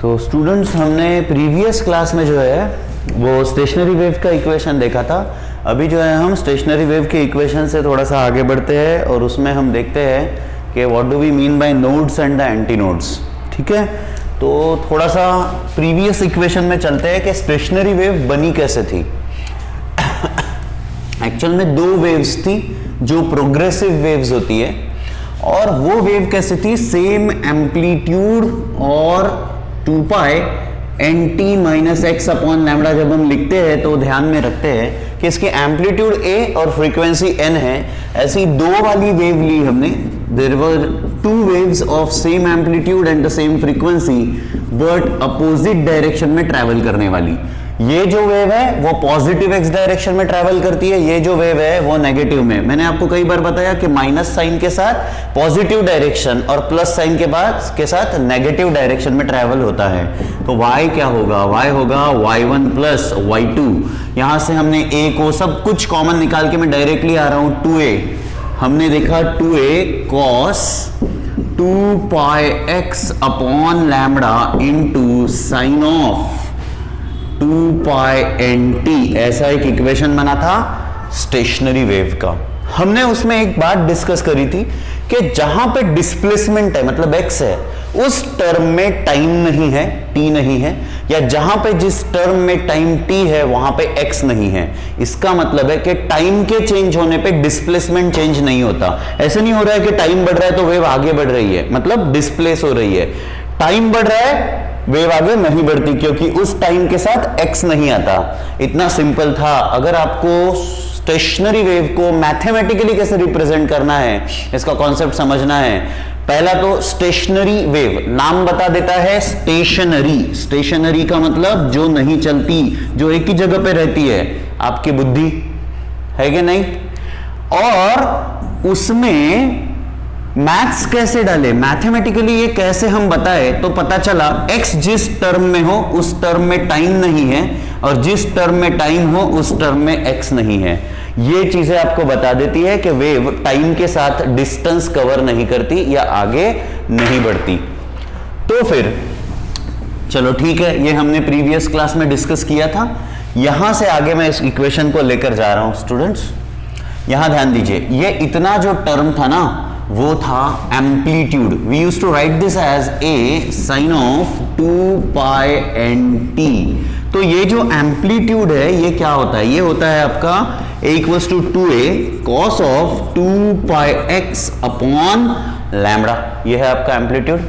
तो स्टूडेंट्स, हमने previous class में जो है वो स्टेशनरी वेव का इक्वेशन देखा था। अभी जो है हम स्टेशनरी वेव के इक्वेशन से थोड़ा सा आगे बढ़ते हैं और उसमें हम देखते हैं कि what do we mean by nodes and the anti nodes. ठीक है, तो थोड़ा सा प्रीवियस इक्वेशन में चलते हैं कि स्टेशनरी वेव बनी कैसे थी। एक्चुअल में दो वेव्स थी जो प्रोग्रेसिव वेव्स होती है, और वो वेव कैसे थी, सेम एम्पलीट्यूड और 2 pi n t minus x upon lambda जब हम लिखते हैं तो ध्यान में रखते हैं कि इसके एम्पलीट्यूड ए और फ्रीक्वेंसी एन है। ऐसी दो वाली वेव ली हमने, there were 2 waves of same amplitude and the same frequency but opposite direction में ट्रैवल करने वाली। ये जो वेव है वो पॉजिटिव एक्स डायरेक्शन में ट्रैवल करती है, ये जो वेव है वो नेगेटिव में। मैंने आपको कई बार बताया कि माइनस साइन के साथ पॉजिटिव डायरेक्शन और प्लस साइन के साथ नेगेटिव डायरेक्शन में ट्रैवल होता है। तो y क्या होगा, y होगा y1 प्लस y2। यहां से हमने a को सब कुछ कॉमन निकाल के मैं डायरेक्टली आ रहा हूं 2a। हमने देखा 2a cos 2 pi x upon lambda into sine of 2 pi n t, ऐसा एक इक्वेशन बना था स्टेशनरी वेव का। हमने उसमें एक बात डिस्कस करी थी कि जहां पे डिस्प्लेसमेंट है मतलब x है, उस टर्म में टाइम नहीं है, t नहीं है, या जहां पे जिस टर्म में टाइम t है वहां पे x नहीं है। इसका मतलब है कि टाइम के चेंज होने पे डिस्प्लेसमेंट चेंज नहीं होता। ऐसे नहीं हो रहा है कि टाइम बढ़ रहा है तो वेव आगे बढ़ रही है, मतलब डिस्प्लेस हो रही है। टाइम बढ़ रहा है, वेव आगे नहीं बढ़ती, क्योंकि उस टाइम के साथ x नहीं आता। इतना सिंपल था। अगर आपको स्टेशनरी वेव को मैथमेटिकली कैसे रिप्रेजेंट करना है, इसका कॉन्सेप्ट समझना है, पहला तो स्टेशनरी वेव नाम बता देता है स्टेशनरी। स्टेशनरी का मतलब जो नहीं चलती, जो एक ही जगह पे रहती है। आपकी बुद्धि है कि नहीं? और उसमें मैथ्स कैसे डाले, मैथमेटिकली ये कैसे हम बताए, तो पता चला x जिस टर्म में हो उस टर्म में टाइम नहीं है, और जिस टर्म में टाइम हो उस टर्म में x नहीं है। ये चीजें आपको बता देती है कि वेव टाइम के साथ डिस्टेंस कवर नहीं करती या आगे नहीं बढ़ती। तो फिर चलो ठीक है, ये हमने प्रीवियस क्लास में डिस्कस किया था। यहां से आगे मैं इस इक्वेशन को लेकर जा रहा हूं स्टूडेंट्स। यहां ध्यान दीजिए, ये इतना जो टर्म था ना वो था amplitude. We use to write this as a sine of 2 pi n t. तो ये जो एम्पलीट्यूड है ये क्या होता है, ये होता है आपका a equals to 2a cos of 2 pi x upon lambda. ये है आपका एम्पलीट्यूड।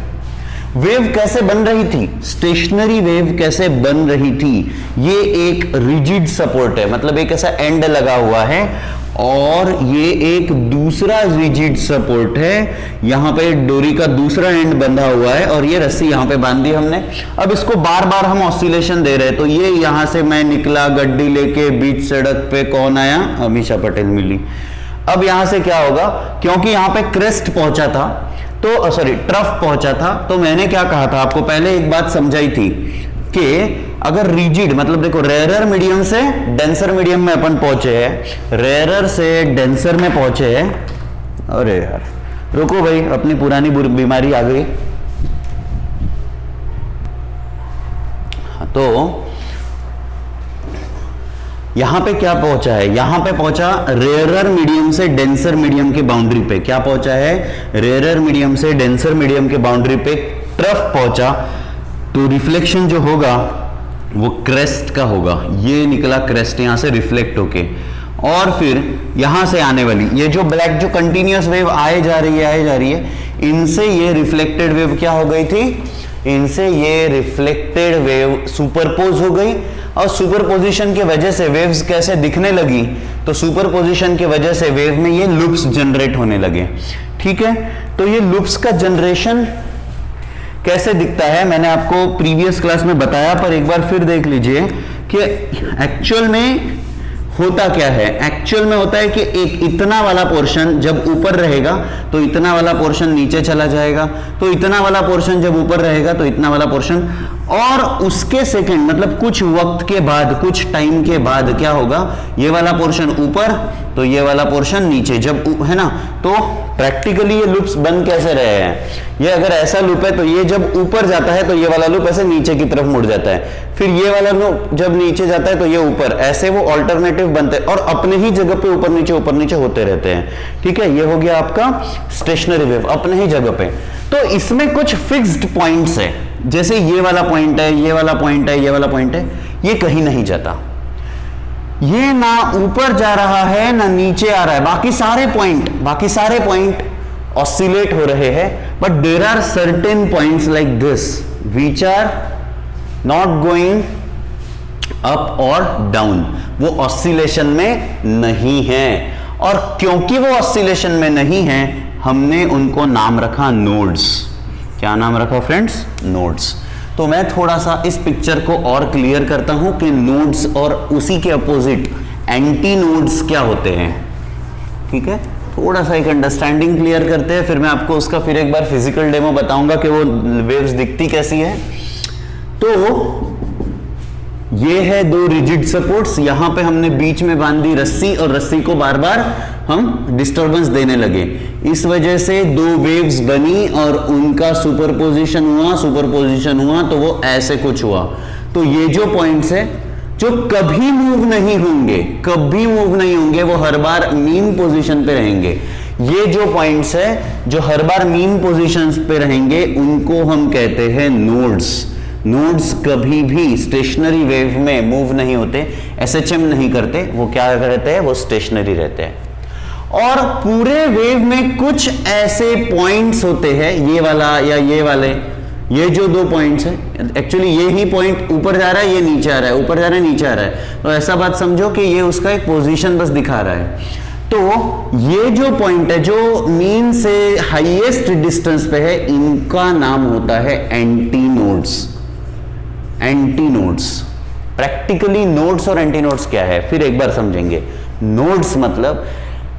वेव कैसे बन रही थी, स्टेशनरी वेव कैसे बन रही थी, ये एक रिजिड सपोर्ट है, मतलब एक ऐसा एंड लगा हुआ है, और ये एक दूसरा रिजिड सपोर्ट है। यहां पे डोरी का दूसरा एंड बंधा हुआ है और ये रस्सी यहां पे बांध दी हमने। अब इसको बार बार हम ऑसिलेशन दे रहे हैं। तो ये यहां से मैं निकला गड्डी लेके, बीच सड़क पे कौन आया, अमीषा पटेल मिली। अब यहां से क्या होगा, क्योंकि यहां पे क्रेस्ट पहुंचा था, तो सॉरी ट्रफ पहुंचा था, तो मैंने क्या कहा था आपको पहले एक बात समझाई थी कि अगर रिजिड मतलब देखो, रेयरर मीडियम से डेंसर मीडियम में अपन पहुंचे हैं, रेयरर से डेंसर में पहुंचे हैं। अरे यार रुको भाई, अपनी पुरानी बीमारी आ गई। तो यहां पे क्या पहुंचा है, यहां पे पहुंचा रेयरर मीडियम से डेंसर मीडियम की बाउंड्री पे। क्या पहुंचा है, रेयरर मीडियम से डेंसर मीडियम की बाउंड्री पे ट्रफ पहुंचा। तो रिफ्लेक्शन जो होगा वो क्रेस्ट का होगा। ये निकला क्रेस्ट यहां से रिफ्लेक्ट होके, और फिर यहां से आने वाली ये जो ब्लैक जो कंटिन्यूअस वेव आए जा रही है, इनसे ये रिफ्लेक्टेड वेव क्या हो गई थी, इनसे ये रिफ्लेक्टेड वेव सुपरपोज हो गई। और सुपरपोजिशन की वजह से वेव्स कैसे दिखने लगी, तो सुपरपोजिशन की वजह से वेव में ये लूप्स जनरेट होने लगे। ठीक है, तो ये लूप्स का जनरेशन कैसे दिखता है मैंने आपको प्रीवियस क्लास में बताया, पर एक बार फिर देख लीजिए कि एक्चुअल में होता क्या है। एक्चुअल में होता है कि एक इतना वाला पोर्शन जब ऊपर रहेगा तो इतना वाला पोर्शन नीचे चला जाएगा, तो इतना वाला पोर्शन जब ऊपर रहेगा तो इतना वाला पोर्शन, और उसके सेकंड मतलब कुछ वक्त के बाद, कुछ टाइम के बाद क्या होगा, ये वाला पोर्शन ऊपर, तो ये वाला पोर्शन नीचे, जब है ना, तो प्रैक्टिकली ये लूप्स बन कैसे रहे हैं, ये अगर ऐसा लूप है तो ये जब ऊपर जाता है तो ये वाला लूप ऐसे नीचे की तरफ मुड़ जाता है, फिर ये वाला लूप जब नीचे जाता है तो ये ऊपर, ऐसे वो ऑल्टरनेटिव बनते हैं और अपने ही जगह पे ऊपर नीचे होते रहते हैं। ठीक है, ये हो गया आपका स्टेशनरी वेव अपने ही जगह पे। तो इसमें कुछ फिक्स्ड पॉइंट्स है, जैसे ये वाला पॉइंट है, ये वाला पॉइंट है, ये वाला पॉइंट है, ये कहीं नहीं जाता, ये ना ऊपर जा रहा है ना नीचे आ रहा है, बाकी सारे पॉइंट ऑसिलेट हो रहे हैं, but there are certain points like this which are not going up और डाउन, वो ऑसिलेशन में नहीं है, और क्योंकि वो ऑसिलेशन में नहीं है हमने उनको नाम रखा नोड्स। क्या नाम रखा फ्रेंड्स? नोड्स। तो मैं थोड़ा सा इस पिक्चर को और क्लियर करता हूं कि नोड्स और उसी के अपोजिट एंटी नोड्स क्या होते हैं। ठीक है, थोड़ा सा एक अंडरस्टैंडिंग क्लियर करते हैं, फिर मैं आपको उसका फिर एक बार फिजिकल डेमो बताऊंगा कि वो वेव्स दिखती कैसी है। तो ये है दो रिजिड सपोर्ट्स, यहां पे हमने बीच में बांधी रस्सी और रस्सी को बार बार हम डिस्टरबेंस देने लगे, इस वजह से दो वेव्स बनी और उनका सुपरपोजिशन हुआ तो वो ऐसे कुछ हुआ। तो ये जो पॉइंट्स है जो कभी मूव नहीं होंगे, वो हर बार मीन पोजीशन पे रहेंगे। ये जो पॉइंट्स है जो हर बार मीन पोजीशंस पे रहेंगे उनको हम कहते हैं नोड्स। नोड्स कभी भी स्टेशनरी वेव में मूव नहीं होते, एसएचएम नहीं करते, वो क्या रहते हैं, वो स्टेशनरी रहते हैं। और पूरे वेव में कुछ ऐसे पॉइंट्स होते हैं, ये वाला या ये वाले, ये जो दो पॉइंट्स हैं, एक्चुअली ये ही पॉइंट ऊपर जा रहा है, ये नीचे आ रहा है, ऊपर जा रहा है, नीचे आ रहा है, तो ऐसा बात समझो कि ये उसका एक पोजीशन बस दिखा रहा है। तो ये जो पॉइंट है जो मीन से हाईएस्ट डिस्टेंस पे है, इनका नाम होता है anti nodes. Anti nodes. Practically nodes और एंटी नोड्स क्या है फिर एक बार समझेंगे। नोड्स मतलब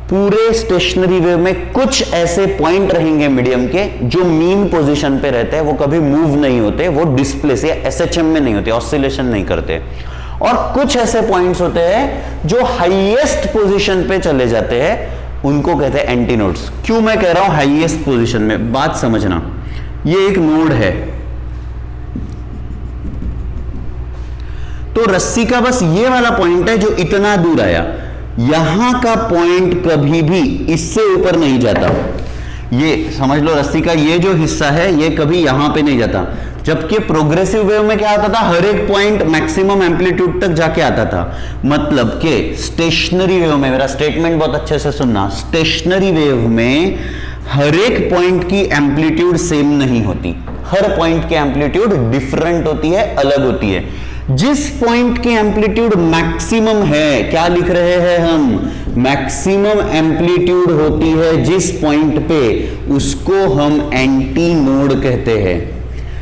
पूरे स्टेशनरी वेव में कुछ ऐसे पॉइंट रहेंगे मीडियम के जो मीन पोजीशन पे रहते हैं, वो कभी मूव नहीं होते, वो डिस्प्लेस या एसएचएम में नहीं होते, ऑसिलेशन नहीं करते। और कुछ ऐसे पॉइंट्स होते हैं जो हाईएस्ट पोजीशन पे चले जाते हैं, उनको कहते हैं एंटी नोड्स। क्यों मैं कह रहा हूं हाईएस्ट पोजीशन में, बात समझना। ये एक नोड है, तो रस्सी का बस ये वाला पॉइंट है जो इतना दूर आया, यहां का पॉइंट कभी भी इससे ऊपर नहीं जाता। ये समझ लो, रस्सी का ये जो हिस्सा है ये कभी यहां पे नहीं जाता। जबकि प्रोग्रेसिव वेव में क्या आता था, हर एक पॉइंट मैक्सिमम एम्पलीट्यूड तक जाके आता था। मतलब कि स्टेशनरी वेव में, मेरा स्टेटमेंट बहुत अच्छे से सुनना, स्टेशनरी वेव में हर एक पॉइंट की एम्पलीट्यूड सेम नहीं होती, हर पॉइंट की एम्पलीट्यूड डिफरेंट होती है, अलग होती है। जिस पॉइंट की एम्पलीट्यूड मैक्सिमम है, क्या लिख रहे हैं हम, मैक्सिमम एम्पलीट्यूड होती है जिस पॉइंट पे, उसको हम एंटी नोड कहते हैं।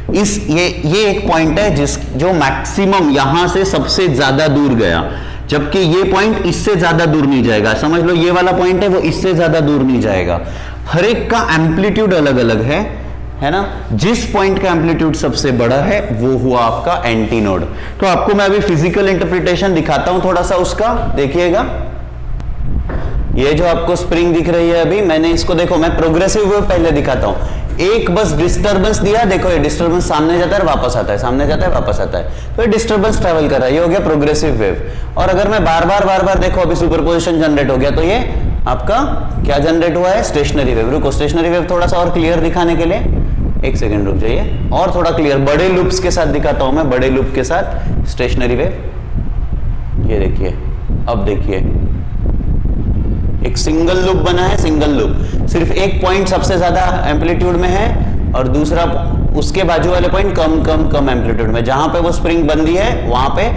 ये एक पॉइंट है जो मैक्सिमम यहां से सबसे ज्यादा दूर गया, जबकि ये पॉइंट इससे ज्यादा दूर नहीं जाएगा। समझ लो, ये वाला पॉइंट है वो इससे ज्यादा दूर नहीं जाएगा। हर एक का एम्पलीट्यूड अलग अलग है ना। जिस पॉइंट का एम्पलीट्यूड सबसे बड़ा है वो हुआ आपका एंटी नोड। तो आपको मैं अभी फिजिकल इंटरप्रिटेशन दिखाता हूं थोड़ा सा उसका, देखिएगा। ये जो आपको स्प्रिंग दिख रही है अभी, मैंने इसको देखो, मैं प्रोग्रेसिव वेव पहले दिखाता हूं। एक बस डिस्टरबेंस दिया, देखो ये डिस्टरबेंस सामने जाता है वापस आता है, सामने जाता है वापस आता है, तो ये डिस्टरबेंस ट्रेवल कर रहा है, ये हो गया प्रोग्रेसिव वेव। और अगर मैं बार बार देखो, अभी सुपरपोजिशन जनरेट हो गया, तो ये आपका क्या जनरेट हुआ है, स्टेशनरी वेव। रुको, स्टेशनरी वेव थोड़ा सा और क्लियर दिखाने के लिए एक सेकंड रुक जाइए, और थोड़ा क्लियर बड़े लूप्स के साथ दिखाता हूं मैं, बड़े लूप के साथ स्टेशनरी वेव। ये देखिए, अब देखिए एक सिंगल लूप बना है, सिंगल लूप, सिर्फ एक पॉइंट सबसे ज्यादा एम्पलीट्यूड में है और दूसरा उसके बाजू वाले पॉइंट कम एम्पलीट्यूड में। जहां पे वो स्प्रिंग बंदी है वहां पे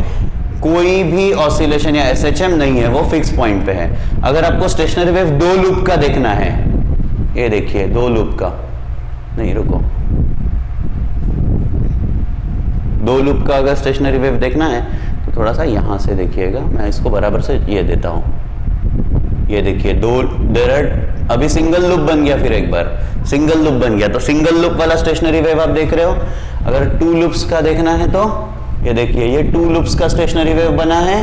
कोई भी ऑसिलेशन या एसएचएम नहीं है, वो फिक्स पॉइंट पे है। अगर आपको स्टेशनरी वेव दो लूप का देखना है, ये देखिए दो लूप का, नहीं रुको, दो लूप का अगर स्टेशनरी वेव देखना है तो थोड़ा सा यहां से देखिएगा, मैं इसको बराबर से ये देता हूं। ये देखिए दो डेरट, अभी सिंगल लूप बन गया, फिर एक बार सिंगल लूप बन गया, तो सिंगल लूप वाला स्टेशनरी वेव आप देख रहे हो। अगर टू लूप्स का देखना है तो ये देखिए, ये टू लूप्स का स्टेशनरी वेव बना है,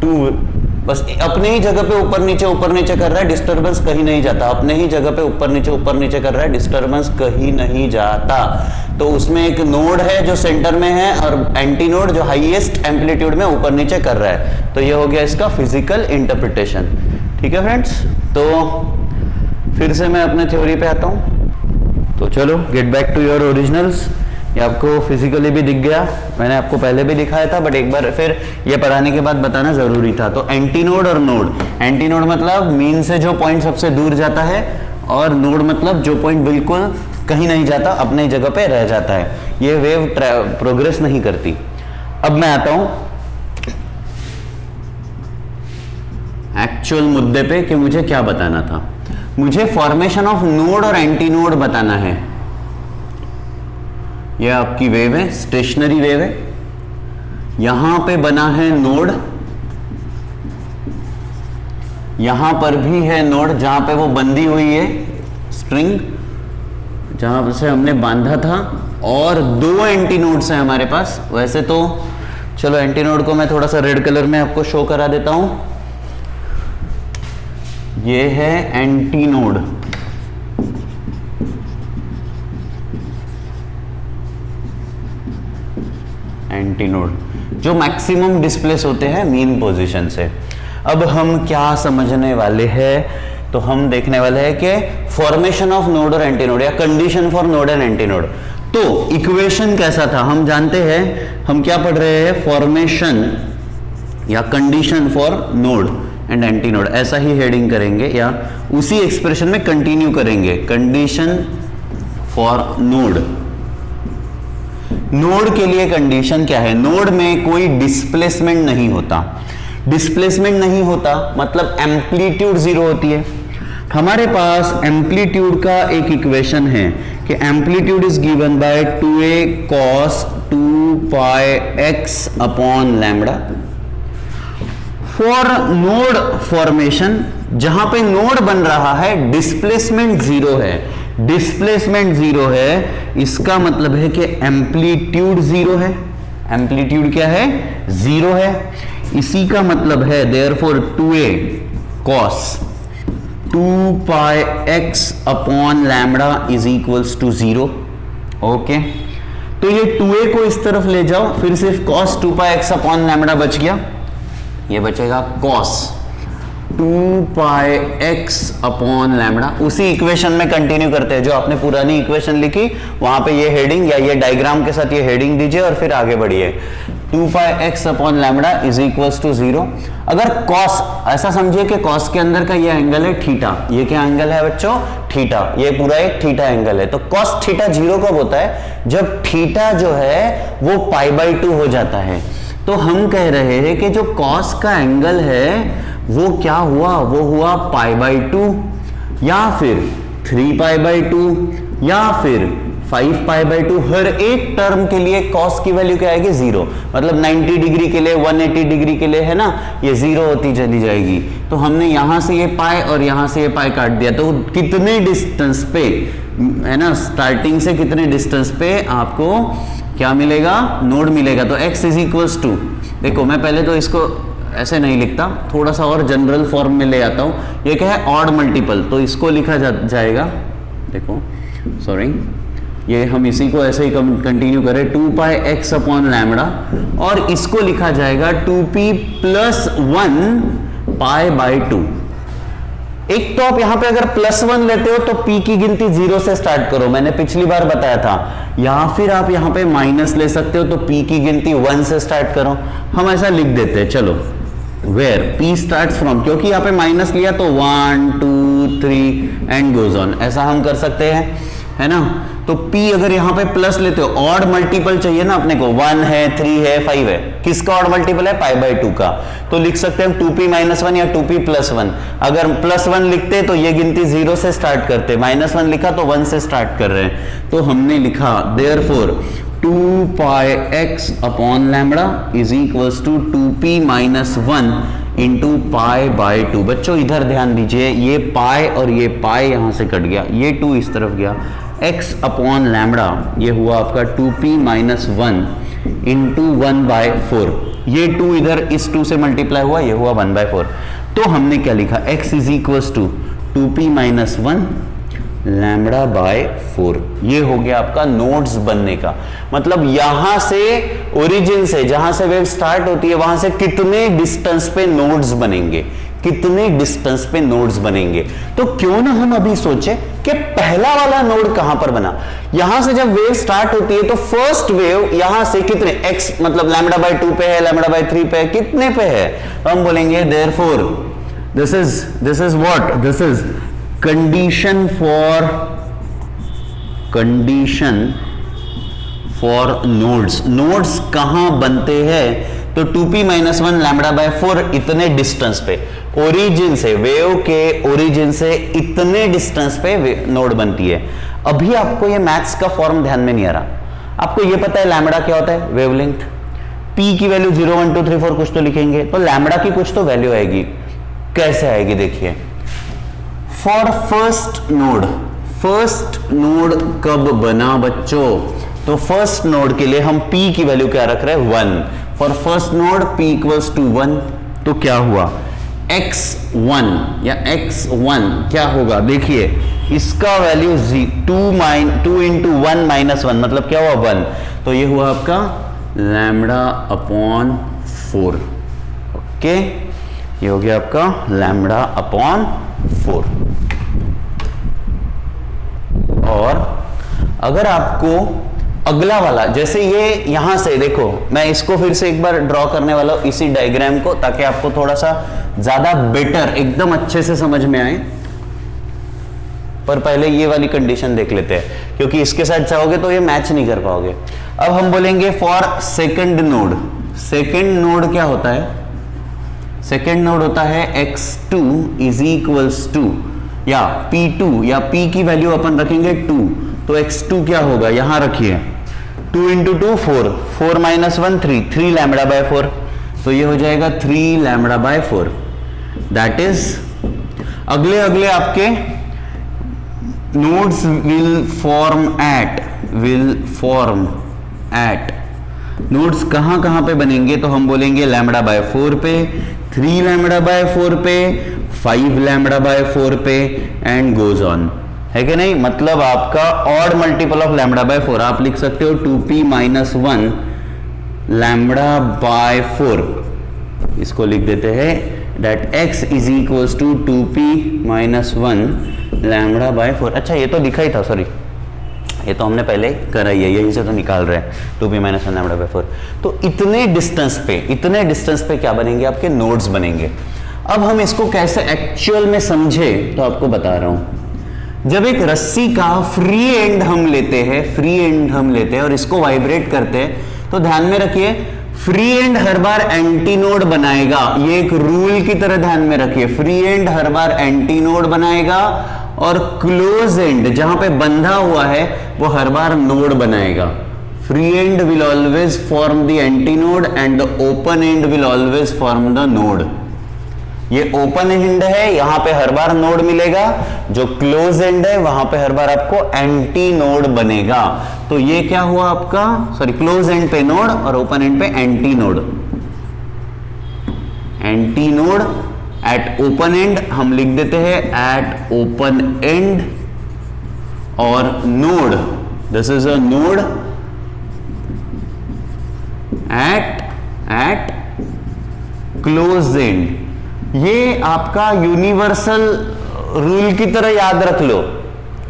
टू बस अपने ही जगह पे ऊपर नीचे कर रहा है, डिस्टर्बेंस कहीं नहीं जाता। अपने ही जगह पे ऊपर नीचे कर रहा है, डिस्टर्बेंस कहीं नहीं जाता। तो उसमें एक नोड है जो सेंटर में है और एंटी नोड जो हाईएस्ट एम्पलीट्यूड में ऊपर नीचे कर रहा है। तो ये हो गया इसका फिजिकल इंटरप्रिटेशन। ठीक है फ्रेंड्स, तो फिर से मैं अपने थ्योरी पे आता हूं। तो चलो get back to your originals. ये आपको फिजिकली भी दिख गया, मैंने आपको पहले भी दिखाया था, बट एक बार फिर ये पढ़ाने के बाद बताना जरूरी था। तो एंटी नोड और नोड, एंटी नोड मतलब मीन से जो पॉइंट सबसे दूर जाता है, और नोड मतलब जो पॉइंट बिल्कुल कहीं नहीं जाता, अपनी जगह पे रह जाता है। ये वेव प्रोग्रेस नहीं करती। अब मैं आता हूं एक्चुअल मुद्दे पे कि मुझे क्या बताना था। मुझे फॉर्मेशन ऑफ नोड और एंटी नोड बताना है। यह आपकी वेव है, स्टेशनरी वेव है, यहां पे बना है नोड, यहां पर भी है नोड जहां पे वो बंधी हुई है स्ट्रिंग, जहां से हमने बांधा था, और दो एंटी नोड्स हैं हमारे पास। वैसे तो चलो एंटी नोड को मैं थोड़ा सा रेड कलर में आपको शो करा देता हूं। ये है एंटी नोड, एंटी नोड जो मैक्सिमम डिस्प्लेस होते हैं मीन पोजीशन से। अब हम क्या समझने वाले हैं, तो हम देखने वाले हैं कि फॉर्मेशन ऑफ नोड और एंटी नोड, या condition for node and anti node. तो इक्वेशन कैसा था हम जानते हैं, हम क्या पढ़ रहे हैं, फॉर्मेशन या condition for node and anti node, ऐसा ही हेडिंग करेंगे या उसी एक्सप्रेशन में कंटिन्यू करेंगे। कंडीशन फॉर नोड, नोड के लिए कंडीशन क्या है, नोड में कोई डिस्प्लेसमेंट नहीं होता। डिस्प्लेसमेंट नहीं होता मतलब एम्पलीट्यूड जीरो होती है। हमारे पास एम्पलीट्यूड का एक इक्वेशन है कि amplitude is given by 2a cos 2 pi x upon lambda. For node formation, जहां पे नोड बन रहा है डिस्प्लेसमेंट जीरो है, डिस्प्लेसमेंट जीरो है, इसका मतलब है कि एम्पलीट्यूड जीरो है। एम्पलीट्यूड क्या है, जीरो है। इसी का मतलब है therefore 2a cos 2 pi x upon lambda is equals to 0। Okay, तो ये 2a को इस तरफ ले जाओ, फिर सिर्फ cos 2 pi x upon lambda बच गया, ये बचेगा cos 2 pi x upon lambda. उसी इक्वेशन में कंटिन्यू करते हैं जो आपने पुरानी इक्वेशन लिखी, वहां पे ये हेडिंग या ये डायग्राम के साथ ये हेडिंग दीजिए और फिर आगे बढ़िए। 2 pi x upon lambda is equals to 0। अगर cos, ऐसा समझिए कि cos के अंदर का ये एंगल है थीटा, ये क्या एंगल है बच्चों, थीटा, ये पूरा एक थीटा एंगल है। तो cos थीटा 0 कब होता है, जब थीटा जो है वो π/2 हो जाता है। तो हम कह रहे हैं कि जो cos का एंगल है वो क्या हुआ, वो हुआ π/2 या फिर 3π/2 या फिर 5π/2। हर एक टर्म के लिए cos की वैल्यू क्या आएगी, 0। मतलब 90 डिग्री के लिए, 180 डिग्री के लिए है ना, ये 0 होती चली जाएगी। तो हमने यहां से ये पाई और यहां से ये पाई काट दिया, तो कितने डिस्टेंस पे है ना, स्टार्टिंग से कितने डिस्टेंस पे आपको क्या मिलेगा, नोड मिलेगा। तो x इज इक्वल्स टू, देखो मैं पहले तो इसको ऐसे नहीं लिखता, थोड़ा सा और जनरल फॉर्म में ले आता हूं। ये क्या है, ऑड मल्टीपल, तो इसको लिखा जाएगा, देखो सॉरी, ये हम इसी को ऐसे ही कंटिन्यू करें, 2 pi x अपॉन लैम्बडा, और इसको लिखा जाएगा 2p प्लस 1 π/2। एक तो आप यहां पे अगर +1 लेते हो तो p की गिनती 0 से स्टार्ट करो, मैंने पिछली बार बताया था, या फिर आप यहां पे माइनस ले सकते हो तो p की गिनती 1 से स्टार्ट करो। हम ऐसा लिख देते हैं, चलो वेयर p स्टार्ट्स फ्रॉम, क्योंकि यहाँ पे माइनस लिया तो 1 2 3 एंड गोज ऑन, ऐसा हम कर सकते हैं, है ना। तो p अगर यहाँ पे प्लस लेते हो, ऑड मल्टीपल चाहिए ना अपने को, 1 है 3 है 5 है, किसका ऑड मल्टीपल है, π/2 का। तो लिख सकते हैं 2p - 1 या 2p + 1। अगर +1 लिखते तो ये गिनती 0 से स्टार्ट करते, -1 लिखा तो 1 से स्टार्ट कर रहे हैं। तो हमने लिखा therefore 2 pi x upon lambda is equals to 2p - 1 into π/2। बच्चों इधर ध्यान दीजिए, ये पाई और ये पाई यहां से कट गया, ये 2 इस तरफ गया, x अपॉन लैम्बडा ये हुआ आपका 2p - 1 इंटू 1/4। ये 2 इधर इस 2 से मल्टीप्लाई हुआ, ये हुआ 1/4। तो हमने क्या लिखा, x is equal to 2p minus 1 lambda by 4। ये हो गया आपका नोड्स बनने का मतलब, यहां से ओरिजिन से जहां से वेव स्टार्ट होती है वहां से कितने डिस्टेंस पे नोड्स बनेंगे, कितने डिस्टेंस पे नोड्स बनेंगे। तो क्यों ना हम अभी सोचे कि पहला वाला नोड कहां पर बना। यहां से जब वेव स्टार्ट होती है तो फर्स्ट वेव यहां से कितने x मतलब लैम्बडा बाय 2 पे है, लैम्बडा बाय 3 पे है, कितने पे है, तो हम बोलेंगे therefore this is what, this is condition for nodes कहां बनते हैं, तो 2p माइनस 1 लैम्बडा बाय 4 इतने डिस्टेंस पे, ओरिजिन से, वेव के ओरिजिन से इतने डिस्टेंस पे नोड बनती है। अभी आपको ये मैथ्स का फॉर्म ध्यान में नहीं आ रहा, आपको ये पता है लैम्बडा क्या होता है, वेवलेंथ, p की वैल्यू 0 1 2 3 4 कुछ तो लिखेंगे, तो लैम्बडा की कुछ तो वैल्यू आएगी। कैसे आएगी देखिए, फॉर फर्स्ट नोड कब बना बच्चों, तो फर्स्ट नोड के लिए हम p की वैल्यू क्या रख रहे हैं, 1। For first node p equals to 1, तो क्या हुआ x1 या x1 क्या होगा, देखिए इसका वैल्यू 2 इंटू 1 माइनस 1 मतलब क्या हुआ 1, तो ये हुआ आपका लैम्बडा अपॉन 4। ओके, ये हो गया आपका लैम्बडा अपॉन 4। और अगर आपको अगला वाला, जैसे ये यहां से देखो, मैं इसको फिर से एक बार ड्रॉ करने वाला हूं इसी डायग्राम को, ताकि आपको थोड़ा सा ज्यादा बेटर एकदम अच्छे से समझ में आए। पर पहले ये वाली कंडीशन देख लेते हैं, क्योंकि इसके साथ चाहोगे तो ये मैच नहीं कर पाओगे। अब हम बोलेंगे for second node, second node क्या होता है, सेकंड नोड होता है x2 इज इक्वल्स टू या p2, या p की वैल्यू अपन रखेंगे 2, तो x2 क्या होगा, यहां रखिए 2 इंटू 2 4 माइनस 1 3 लैम्बडा बाय 4, तो ये हो जाएगा 3 लैम्बडा बाय 4। दैट इज अगले आपके nodes will form at nodes कहां पे बनेंगे, तो हम बोलेंगे लैम्बडा बाय 4 पे, 3 लैम्बडा बाय 4 पे, 5 लैम्बडा बाय 4 पे एंड गोज ऑन, है कि नहीं। मतलब आपका odd multiple of lambda by 4 आप लिख सकते हो 2p माइनस 1 लैम्बडा बाय 4, इसको लिख देते हैं that x is equals to 2p minus 1 lambda by 4। अच्छा ये तो लिखा ही था, सॉरी ये तो हमने पहले करा ही है, यहीं से तो निकाल रहे हैं 2p माइनस 1 लैम्बडा बाय 4। तो इतने डिस्टेंस पे क्या बनेंगे, आपके नोड्स बनेंगे। अब हम इसको कैसे एक्चुअल में समझे तो आपको बता रहा हूं। जब एक रस्सी का फ्री एंड हम लेते हैं और इसको वाइब्रेट करते हैं, तो ध्यान में रखिए free and her bar anti node बनाएगा, ये एक रूल की तरह ध्यान में रखिए। Free and her bar anti node बनाएगा और क्लोज एंड जहां पे बंधा हुआ है वो हर बार नोड बनाएगा। Free and will always form the anti node and the open and will always form the node. ये ओपन एंड है, यहां पे हर बार नोड मिलेगा, जो क्लोज एंड है वहां पे हर बार आपको एंटी नोड बनेगा। तो ये क्या हुआ आपका, सॉरी क्लोज एंड पे नोड और ओपन एंड पे anti node. Anti node eight open and हम लिख देते हैं एट ओपन एंड, और node this is a node eight close and. ये आपका यूनिवर्सल रूल की तरह याद रख लो,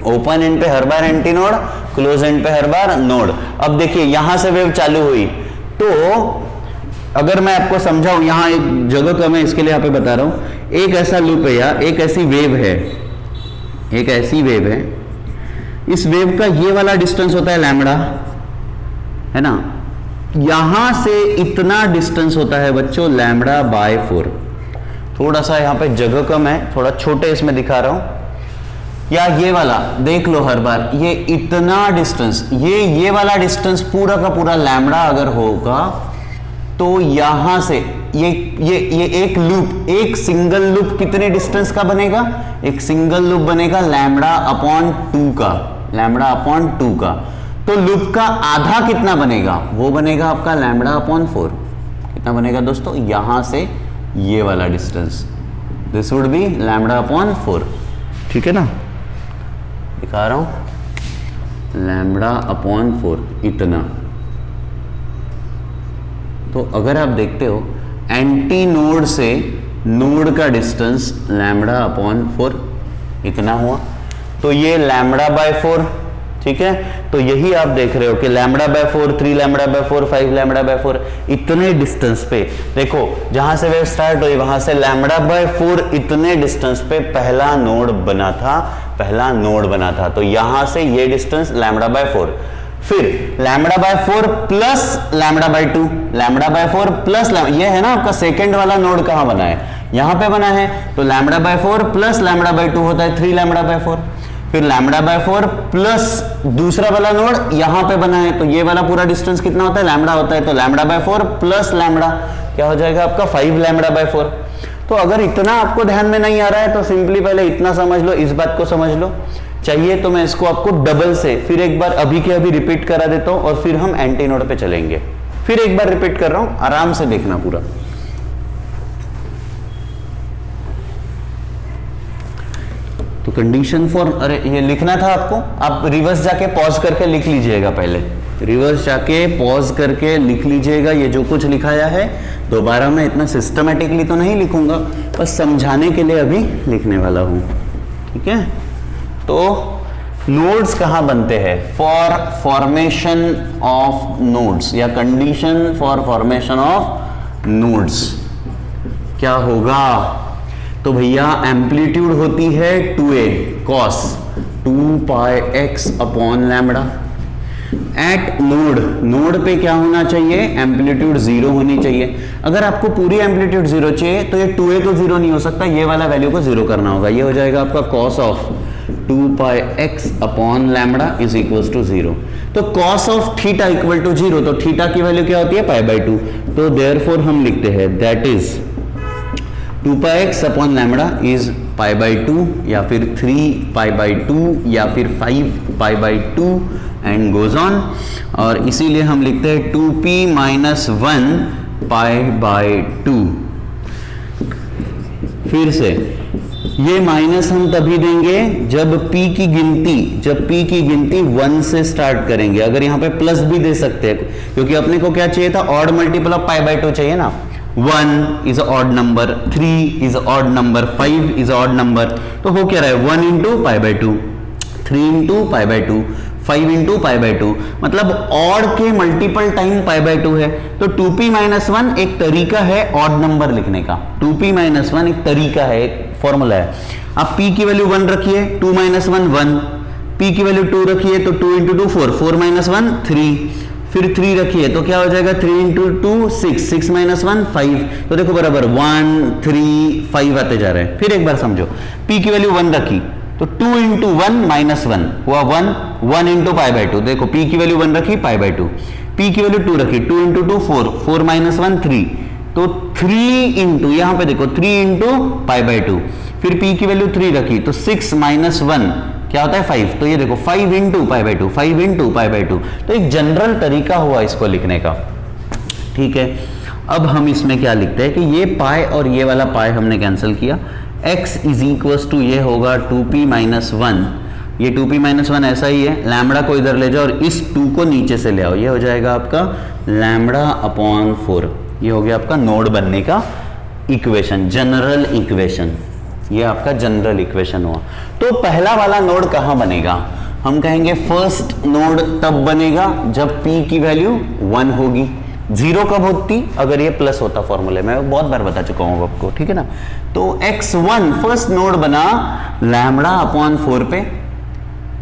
ओपन एंड पे हर बार एंटी नोड, क्लोज एंड पे हर बार नोड। अब देखिए यहां से वेव चालू हुई, तो अगर मैं आपको समझाऊं, यहां एक जगह कम है इसके लिए यहां पे बता रहा हूं। एक ऐसा लूप है या एक ऐसी वेव है, एक ऐसी वेव है, इस वेव का ये वाला डिस्टेंस होता है लैम्बडा, है ना। यहां से इतना डिस्टेंस होता है बच्चों लैम्बडा बाय 4। थोड़ा सा यहां पे जगह कम है, थोड़ा छोटे इसमें दिखा रहा हूं। या ये वाला देख लो, हर बार ये इतना डिस्टेंस, ये वाला डिस्टेंस पूरा का पूरा लैम्बडा अगर होगा, तो यहां से ये एक लूप, एक सिंगल लूप कितने डिस्टेंस का बनेगा, एक सिंगल लूप बनेगा लैम्बडा अपॉन 2 का, लैम्बडा अपॉन 2 का। तो लूप का आधा कितना बनेगा, वो बनेगा आपका लैम्बडा अपॉन 4। कितना बनेगा दोस्तों, यहां से ये वाला distance, this would be lambda upon 4, ठीक है ना, दिखा रहा हूं लैम्बडा अपॉन 4 इतना। तो अगर आप देखते हो एंटी नोड से नोड का डिस्टेंस लैम्बडा अपॉन 4 इतना हुआ, तो ये लैम्बडा बाय 4, ठीक है। तो यही आप देख रहे हो कि lambda by 4, 3 lambda by 4, 5 lambda by 4, इतने डिस्टेंस पे देखो जहां से वेव स्टार्ट हुई वहां से लैम्बडा बाय 4 इतने डिस्टेंस पे पहला नोड बना था, तो यहां से ये डिस्टेंस लैम्बडा बाय 4, फिर lambda by 4 plus lambda by 2, lambda by 4 plus, ये है ना आपका सेकंड वाला नोड कहां बना है, यहां पे बना है, तो lambda by 4 plus lambda by 2 होता है 3 लैम्बडा बाय 4, फिर लैम्बडा बाय 4 प्लस दूसरा वाला नोड यहां पे बना है, तो ये वाला पूरा डिस्टेंस कितना होता है, लैम्बडा होता है, तो लैम्बडा बाय 4 प्लस लैम्बडा क्या हो जाएगा आपका 5 लैम्बडा बाय 4। तो अगर इतना आपको ध्यान में नहीं आ रहा है तो सिंपली पहले इतना समझ लो, इस बात को समझ लो, चाहिए तो मैं इसको आपको डबल से फिर एक बार अभी के अभी रिपीट करा देता हूं और फिर हम एंटी नोड पे चलेंगे। फिर एक बार रिपीट कर रहा हूं, आराम से देखना पूरा। तो कंडीशन फॉर, अरे ये लिखना था आपको, आप रिवर्स जाके पॉज करके लिख लीजिएगा, पहले रिवर्स जाके पॉज करके लिख लीजिएगा। ये जो कुछ लिखाया है दोबारा मैं इतना सिस्टमेटिकली तो नहीं लिखूंगा, बस समझाने के लिए अभी लिखने वाला हूं, ठीक है। तो नोड्स कहां बनते हैं, फॉर फॉर्मेशन ऑफ नोड्स या condition for formation of nodes क्या होगा, तो भैया एम्पलीट्यूड होती है 2a cos 2 pi x upon lambda. Eight node पे क्या होना चाहिए, एम्पलीट्यूड 0 होनी चाहिए। अगर आपको पूरी एम्पलीट्यूड 0 चाहिए तो ये 2a तो 0 नहीं हो सकता, ये वाला वैल्यू को 0 करना होगा, ये हो जाएगा आपका cos of 2 pi x upon lambda is equal to 0। तो cos of theta equal to 0, तो थीटा की वैल्यू क्या होती है पाई बाई 2, तो देयरफॉर हम लिखते हैं that is 2 pi x upon lambda is pi by 2 या फिर 3 पाई बाई 2 या फिर 5 pi by 2 and goes on, और इसीलिए हम लिखते हैं 2p माइनस 1 पाई बाई 2। फिर से ये माइनस हम तभी देंगे जब p की गिनती 1 से स्टार्ट करेंगे। अगर यहाँ पे प्लस भी दे सकते हैं क्योंकि अपने को क्या चाहिए था, odd multiple of pi by 2 चाहिए ना। 1 is odd number, 3 is odd number, 5 is odd number, तो हो क्या रहा है 1 into pi by 2, 3 into pi by 2, 5 into pi by 2, मतलब ऑड के मल्टीपल टाइम पाई बाई 2 है। तो 2p माइनस 1 एक तरीका है ऑड नंबर लिखने का, 2p माइनस 1 एक तरीका है, एक फॉर्मूला है। आप p की वैल्यू 1 रखिए, 2 माइनस 1 1, p की वैल्यू 2 रखिए तो 2 इंटू 2 4, 4 माइनस 1 3, फिर 3 रखिए तो क्या हो जाएगा 3 इंटू 2 6, 6 माइनस 1 5, तो देखो बराबर 1 3 5 आते जा रहे हैं। फिर एक बार समझो, p की वैल्यू 1 रखी तो 2 इंटू 1 माइनस 1 हुआ 1, 1 इंटू पाई बाई 2, देखो p की वैल्यू 1 रखी पाई बाई 2, p की वैल्यू 2 रखी, 2 इंटू 2 4, 4 माइनस 1 3, तो 3 इंटू यहां पे देखो 3 इंटू पाई बाई 2, फिर p की वैल्यू 3 रखी तो 6 माइनस 1 क्या होता है 5, तो ये देखो 5 into pi by 2, 5 into pi by 2, तो एक जनरल तरीका हुआ इसको लिखने का, ठीक है। अब हम इसमें क्या लिखते हैं कि ये पाई और ये वाला पाई हमने कैंसिल किया, x इज इक्वल्स टू ये होगा 2p माइनस 1, ये 2p माइनस 1 ऐसा ही है, लैम्बडा को इधर ले जाओ और इस 2 को नीचे से ले आओ, ये हो जाएगा आपका लैम्बडा अपॉन 4, ये हो गया आपका नोड बनने का इक्वेशन, जनरल इक्वेशन, ये आपका जनरल इक्वेशन हुआ। तो पहला वाला नोड कहां बनेगा, हम कहेंगे फर्स्ट नोड तब बनेगा जब p की वैल्यू 1 होगी। 0 कब होती, अगर ये प्लस होता, फॉर्मूले में बहुत बार बता चुका हूं आपको, ठीक है ना। तो x1 फर्स्ट नोड बना लैम्बडा अपॉन 4 पे।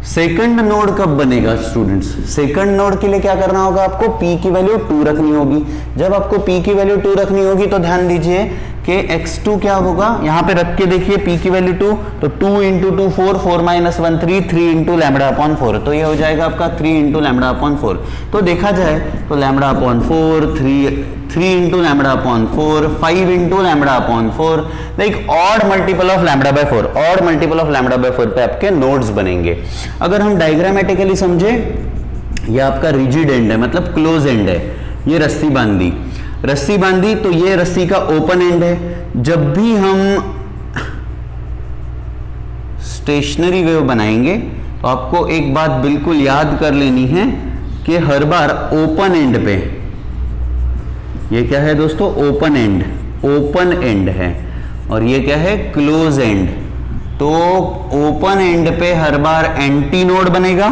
सेकंड नोड कब बनेगा स्टूडेंट्स, सेकंड नोड के लिए क्या करना होगा, आपको p की वैल्यू 2 रखनी होगी। जब आपको p की वैल्यू 2 रखनी होगी तो ध्यान दीजिए कि x2 क्या होगा, यहां पे रख के देखिए p की वैल्यू 2, तो 2 into 2 4, 4 minus 1 3, 3 into lambda upon 4, तो ये हो जाएगा आपका 3 इंटू लैम्बडा अपॉन 4। तो देखा जाए तो lambda upon 4, 3 into lambda upon 4, 5 into lambda upon 4, like odd multiple of lambda by 4, odd multiple of lambda by 4 पे आपके नोड्स बनेंगे। अगर हम डायग्रामेटिकली समझे, ये आपका रिजिड एंड है, मतलब क्लोज एंड है, ये रस्सी बांध दी। रस्सी बांधी तो ये रस्सी का ओपन एंड है। जब भी हम स्टेशनरी वेव बनाएंगे तो आपको एक बात बिल्कुल याद कर लेनी है कि हर बार ओपन एंड पे, ये क्या है दोस्तों, ओपन एंड है, और ये क्या है, क्लोज एंड। तो ओपन एंड पे हर बार एंटी नोड बनेगा,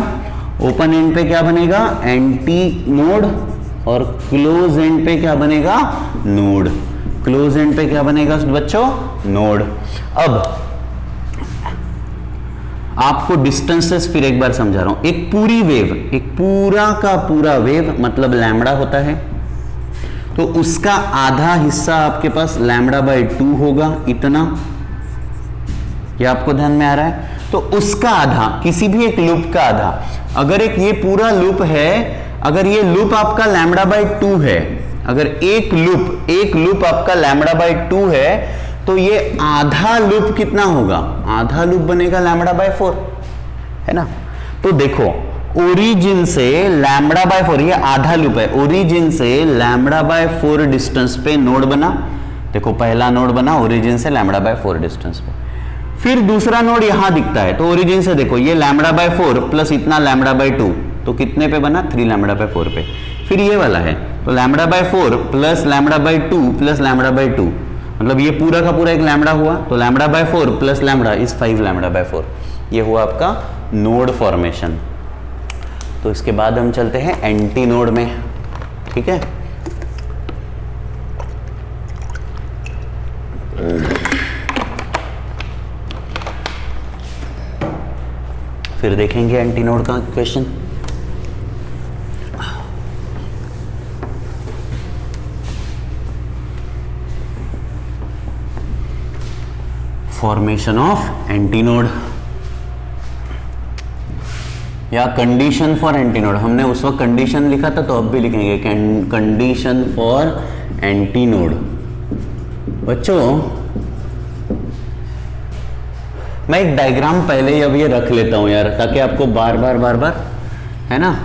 ओपन एंड पे क्या बनेगा, एंटी नोड, और क्लोज एंड पे क्या बनेगा, नोड। क्लोज एंड पे क्या बनेगा बच्चों, नोड। अब आपको डिस्टेंसेस फिर एक बार समझा रहा हूं। एक पूरी वेव, एक पूरा का पूरा वेव मतलब लैम्बडा होता है, तो उसका आधा हिस्सा आपके पास λ/2 होगा, इतना, ये आपको ध्यान में आ रहा है। तो उसका आधा, किसी भी एक लूप का आधा, अगर एक ये पूरा लूप है, अगर ये लूप आपका λ/2 है, अगर एक लूप आपका λ/2 है, तो ये आधा लूप कितना होगा, आधा लूप बनेगा λ/4, है ना। तो देखो ओरिजिन से λ/4, ये आधा लूप है, ओरिजिन से λ/4 डिस्टेंस पे नोड बना। देखो पहला नोड बना ओरिजिन से λ/4 डिस्टेंस पे, फिर दूसरा नोड यहां दिखता है, तो ओरिजिन से देखो ये λ/4 प्लस इतना λ/2, तो कितने पे बना, 3 λ/4 पे। फिर ये वाला है, तो λ/4 प्लस λ/2 प्लस λ/2, मतलब ये पूरा का पूरा एक लैम्बडा हुआ, तो λ/4 प्लस लैम्बडा इज 5 λ/4। ये हुआ आपका नोड फॉर्मेशन। तो इसके बाद हम चलते हैं एंटी नोड में, ठीक है। फिर देखेंगे एंटी नोड का question. Formation of anti node या कंडीशन फॉर एंटी नोड, हमने उस वक्त कंडीशन लिखा था, तो अब भी लिखेंगे कंडीशन फॉर एंटी नोड। बच्चों मैं एक डायग्राम पहले ही अब ये रख लेता हूं यार, ताकि आपको बार बार है ना,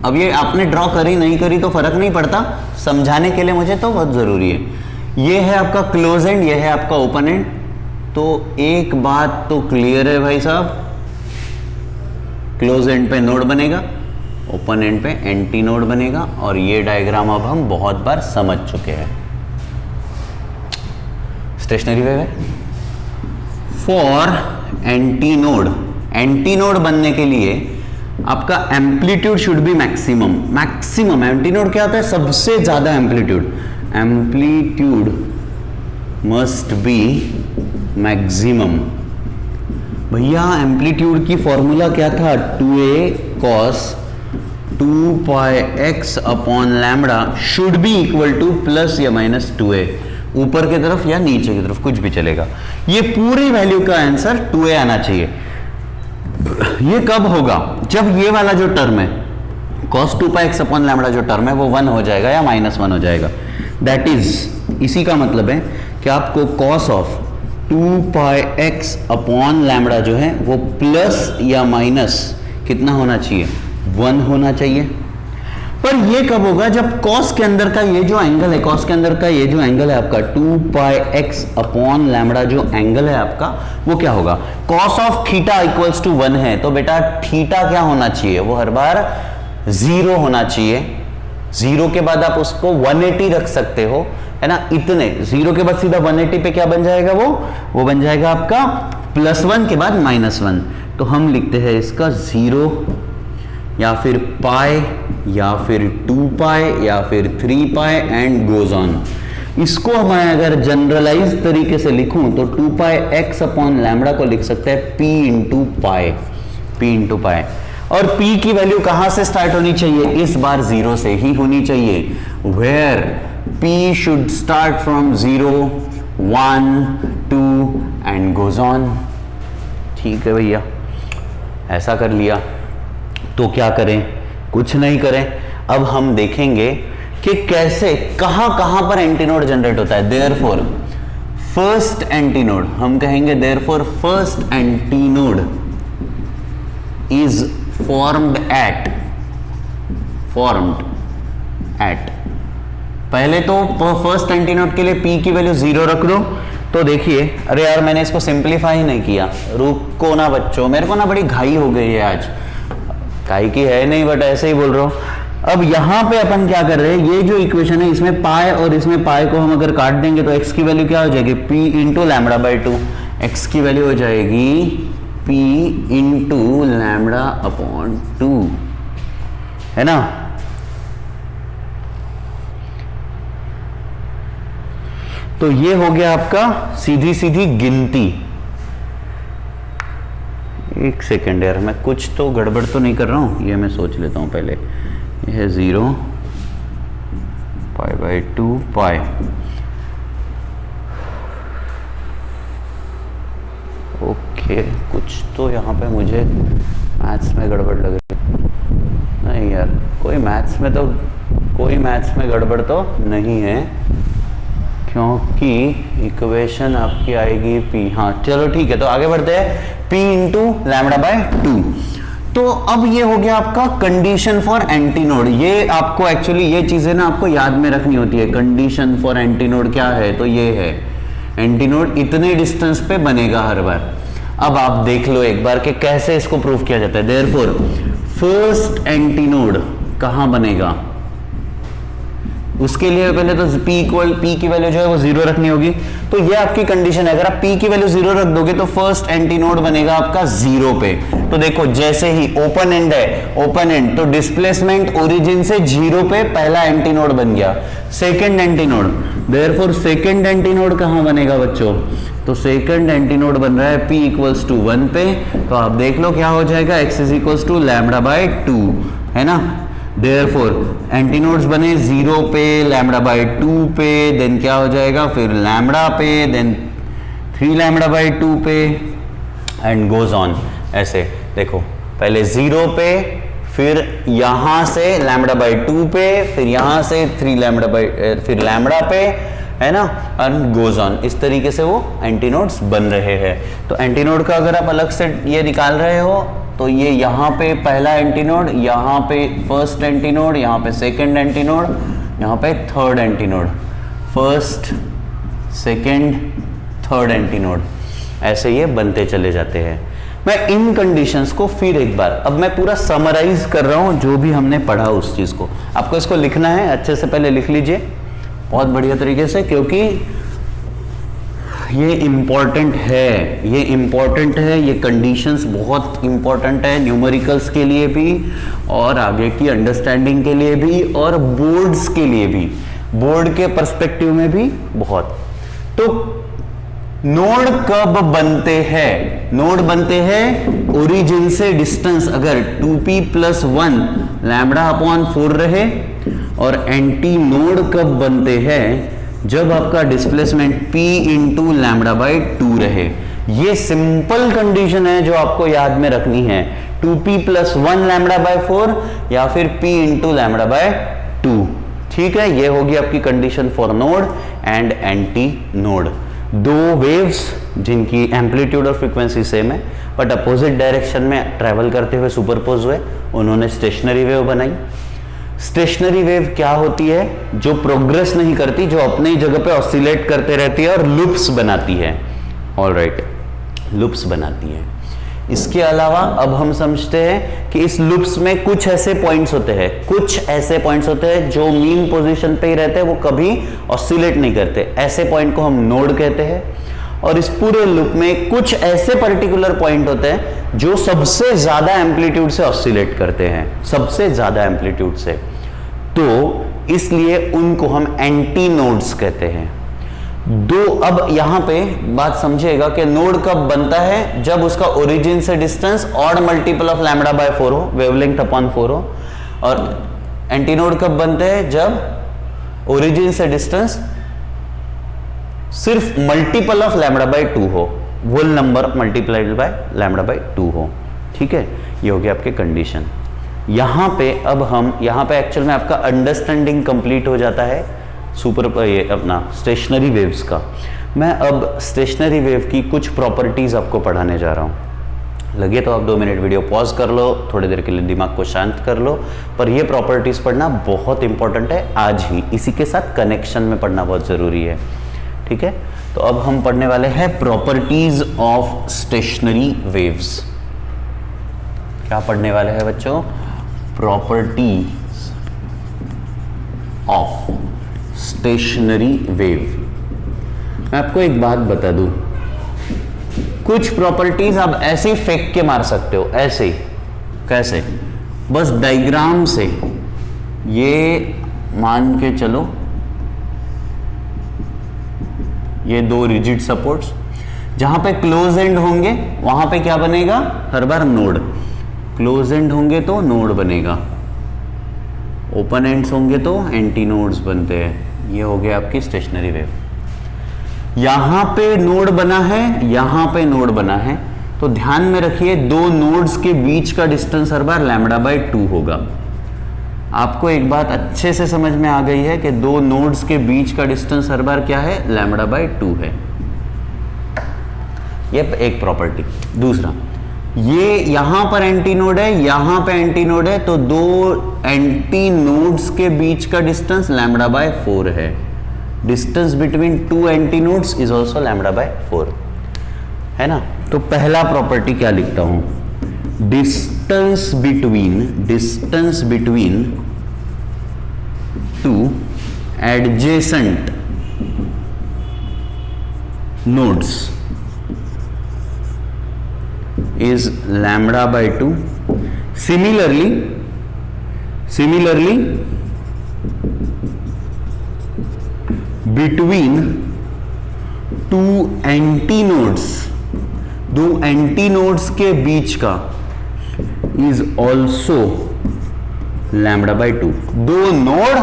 अब ये आपने ड्रॉ करी नहीं करी तो फर्क नहीं पड़ता, समझाने के लिए मुझे तो बहुत जरूरी है। ये है आपका क्लोज एंड, ये है आपका ओपन एंड। तो एक बात तो क्लियर है भाई साहब, क्लोज एंड पे नोड बनेगा, ओपन एंड पे एंटी नोड बनेगा, और ये डायग्राम अब हम बहुत बार समझ चुके हैं। स्टेशनरी वेव है। फॉर एंटी नोड बनने के लिए आपका amplitude should be maximum. Anti node क्या होता है, सबसे ज्यादा एम्पलीट्यूड मस्ट बी मैक्सिमम। भैया एम्पलीट्यूड की फॉर्मूला क्या था, 2a cos 2 pi x upon lambda should be equal two plus या माइनस 2a, ऊपर की तरफ या नीचे की तरफ कुछ भी चलेगा। ये पूरी वैल्यू का आंसर 2a आना चाहिए। ये कब होगा, जब ये वाला जो टर्म है cos 2 pi x upon lambda जो टर्म है वो 1 हो जाएगा या -1 हो जाएगा। दैट इज, इसी का मतलब है कि आपको cos of 2 pi x upon lambda जो है वो प्लस या माइनस कितना होना चाहिए, 1 होना चाहिए। पर ये कब होगा, जब cos के अंदर का ये जो एंगल है, cos के अंदर का ये जो एंगल है आपका 2 pi x अपॉन लैम्बडा जो एंगल है आपका वो क्या होगा, cos of theta equals to 1 है, तो बेटा थीटा क्या होना चाहिए, वो हर बार 0 होना चाहिए। 0 के बाद आप उसको 180 रख सकते हो, है ना, इतने 0 के बाद सीधा 180 पे क्या बन जाएगा, वो बन जाएगा आपका +1 के बाद -1। तो हम लिखते हैं इसका 0 या फिर पाई या फिर 2 पाई या फिर 3 पाई एंड गोज ऑन। इसको मैं अगर जनरलाइज तरीके से लिखूं तो 2 पाई x अपॉन लैम्बडा को लिख सकते हैं p इंटू पाई। और p की वैल्यू कहां से स्टार्ट होनी चाहिए, इस बार 0 से ही होनी चाहिए, where p should start from 0, 1, 2 and goes on। ठीक है भैया, ऐसा कर लिया। तो क्या करें, कुछ नहीं करें, अब हम देखेंगे कि कैसे कहां पर एंटीनोड जनरेट होता है। देयरफॉर फर्स्ट एंटीनोड, हम कहेंगे therefore first antinode is formed at पहले तो फर्स्ट एंटीनोड के लिए P की वैल्यू 0 रख दो। तो देखिए, अरे यार मैंने इसको सिंप्लीफाई नहीं किया, रुको ना बच्चों, मेरे को ना बड़ी घाई हो गई है आज, घाई की है नहीं बट ऐसे ही बोल रहा हूँ। अब यहाँ पे अपन क्या कर रहे हैं, ये जो इक्वेशन है इसमें पाई और इसमें पाई को हम अगर काट देंगे तो x की वैल्यू क्या हो जाएगी, p into lambda by 2, x की वैल्यू हो जाएगी p इंटू लैमडा अपॉन 2, है ना। तो ये हो गया आपका सीधी सीधी गिनती। एक सेकेंड यार, मैं कुछ तो गड़बड़ तो नहीं कर रहा हूं, ये मैं सोच लेता हूं पहले। ये है 0 पाई बाई 2 पाई, ओके कुछ तो यहाँ पे मुझे मैथ्स में गड़बड़ लग रही। नहीं यार, कोई मैथ्स में गड़बड़ तो नहीं है, क्योंकि इक्वेशन आपकी आएगी P। हाँ चलो ठीक है, तो आगे बढ़ते हैं, P इंटू लैम्बडा बाय 2। तो अब ये हो गया आपका कंडीशन फॉर एंटीनोड। ये आपको एक्चुअली ये चीजें ना आपको याद में रखनी होती है। कंडीशन फॉर एंटीनोड क्या है, तो ये है एंटीनोड इतने डिस्टेंस पे बनेगा हर बार। अब आप देख लो एक बार कि कैसे इसको प्रूव किया जाता है। देयरफॉर फर्स्ट एंटीनोड कहां बनेगा, उसके लिए पहले तो P की वैल्यू जो है वो 0 रखनी होगी। तो ये आपकी कंडीशन है, अगर आप P की वैल्यू 0 रख दोगे तो फर्स्ट एंटीनोड बनेगा आपका 0 पे। तो देखो जैसे ही ओपन एंड है, ओपन एंड, तो डिस्प्लेसमेंट ओरिजिन से 0 पे पहला एंटीनोड बन गया। Second antinode, therefore second antinode कहां बनेगा बच्चों, तो सेकंड एंटीनोड बन रहा है P इक्वल्स टू 1 पे। तो आप देख लो क्या हो जाएगा, x is equals to lambda by 2, है ना। देयरफॉर एंटीनोड्स बने 0 पे, लैम्बडा बाय 2 पे, देन क्या हो जाएगा, फिर लैम्बडा पे, देन 3 लैम्बडा बाय 2 पे, एंड गोज ऑन। ऐसे देखो, पहले 0 पे, फिर यहां से लैम्बडा बाय 2 पे, फिर यहां से 3 लैम्बडा बाय, फिर लैम्बडा पे, है ना, एंड गोज ऑन। इस तरीके से वो एंटीनोड्स बन रहे हैं। तो एंटीनोड का अगर आप अलग से ये निकाल रहे हो तो ये यहाँ पे पहला एंटीनोड, यहाँ पे फर्स्ट एंटीनोड, यहाँ पे सेकंड एंटीनोड, यहाँ पे third antinode, first second third antinode, ऐसे ये बनते चले जाते हैं। मैं इन कंडीशंस को फिर एक बार, अब मैं पूरा समराइज कर रहा हूँ जो भी हमने पढ़ा उस चीज को। आपको इसको लिखना है, अच्छे से पहले लिख लीजिए बहुत बढ़िया तरीके से, क्योंकि ये इम्पॉर्टेंट है, ये इम्पॉर्टेंट है, ये कंडीशंस बहुत इम्पॉर्टेंट है न्यूमेरिकल्स के लिए भी और आगे की अंडरस्टैंडिंग के लिए भी और बोर्ड्स के लिए भी, बोर्ड के पर्सपेक्टिव में भी बहुत। तो नोड कब बनते हैं, नोड बनते हैं ओरिजिन से डिस्टेंस अगर 2p + 1 लैम्बडा अपॉन 4 रहे, और एंटी नोड कब बनते हैं, जब आपका displacement P into lambda by 2 रहे। ये सिंपल कंडीशन है जो आपको याद में रखनी है, 2p + 1 लैम्बडा बाई 4 या फिर P इंटू लैम्बडा बाई 2। ठीक है, ये होगी आपकी condition for node and anti node. दो वेव्स जिनकी एम्पलीट्यूड और फ्रीक्वेंसी सेम है बट अपोजिट डायरेक्शन में ट्रेवल करते हुए सुपरपोज हुए, उन्होंने स्टेशनरी वेव बनाई। स्टेशनरी वेव क्या होती है, जो प्रोग्रेस नहीं करती, जो अपनी जगह पे ऑसिलेट करते रहती है और लूप्स बनाती है। ऑलराइट, लूप्स बनाती है। इसके अलावा अब हम समझते हैं कि इस लूप्स में कुछ ऐसे पॉइंट्स होते हैं, कुछ ऐसे पॉइंट्स होते हैं जो मीन पोजीशन पे ही रहते हैं, वो कभी ऑसिलेट नहीं करते। ऐसे पॉइंट को हम नोड कहते हैं। और इस पूरे लूप में कुछ ऐसे पर्टिकुलर पॉइंट होते हैं जो सबसे ज्यादा एम्पलीट्यूड से ऑसिलेट करते हैं, सबसे ज्यादा एम्पलीट्यूड से। तो इसलिए उनको हम एंटी नोड्स कहते हैं। दो, अब यहां पे बात समझिएगा कि नोड कब बनता है, जब उसका ओरिजिन से distance odd multiple of lambda by 4 हो, वेवलेंथ अपॉन 4 हो। और एंटी नोड कब बनते हैं, जब ओरिजिन से डिस्टेंस सिर्फ मल्टीपल ऑफ लैम्बडा बाय 2 हो, whole number multiplied by lambda by 2 हो। ठीक है, ये हो गया आपके कंडीशन। यहां पे अब हम, यहां पे एक्चुअल में आपका अंडरस्टैंडिंग कंप्लीट हो जाता है ये अपना स्टेशनरी वेव्स का। मैं अब स्टेशनरी वेव की कुछ प्रॉपर्टीज आपको पढ़ाने जा रहा हूं। लगे तो आप 2 मिनट वीडियो पॉज कर लो, थोड़ी देर के लिए दिमाग को शांत कर लो, पर ये प्रॉपर्टीज पढ़ना बहुत इंपॉर्टेंट है आज ही, इसी के साथ कनेक्शन में पढ़ना बहुत ज़रूरी है, ठीक है। तो अब हम पढ़ने वाले हैं प्रॉपर्टीज ऑफ स्टेशनरी वेव्स। क्या पढ़ने वाले हैं बच्चों? Properties of stationary wave. मैं आपको एक बात बता दूं, कुछ प्रॉपर्टीज आप ऐसे ही फेंक के मार सकते हो, ऐसे ही। कैसे? बस डायग्राम से ये मान के चलो, ये 2 रिजिड सपोर्ट्स, जहां पे क्लोज एंड होंगे वहां पे क्या बनेगा? हर बार नोड। क्लोज एंड होंगे तो नोड बनेगा, ओपन एंड्स होंगे तो एंटी नोड्स बनते हैं। ये हो गया आपकी स्टेशनरी वेव। यहां पे नोड बना है, यहां पे नोड बना है, तो ध्यान में रखिए 2 नोड्स के बीच का डिस्टेंस हर बार λ/2 होगा। आपको एक बात अच्छे से समझ में आ गई है कि 2 नोड्स के बीच का डिस्टेंस हर बार क्या है? λ/2 है। ये एक प्रॉपर्टी। दूसरा, ये यहां पर एंटी नोड है, यहां पे एंटी नोड है, तो 2 एंटी नोड्स के बीच का डिस्टेंस λ/4 है। Distance between 2 antinodes is also λ/4, है ना। तो पहला प्रॉपर्टी क्या लिखता हूं? Distance between 2 adjacent nodes is λ/2. Similarly between 2 एंटीनोड्स, 2 एंटीनोड्स के बीच का is also λ/2। 2 node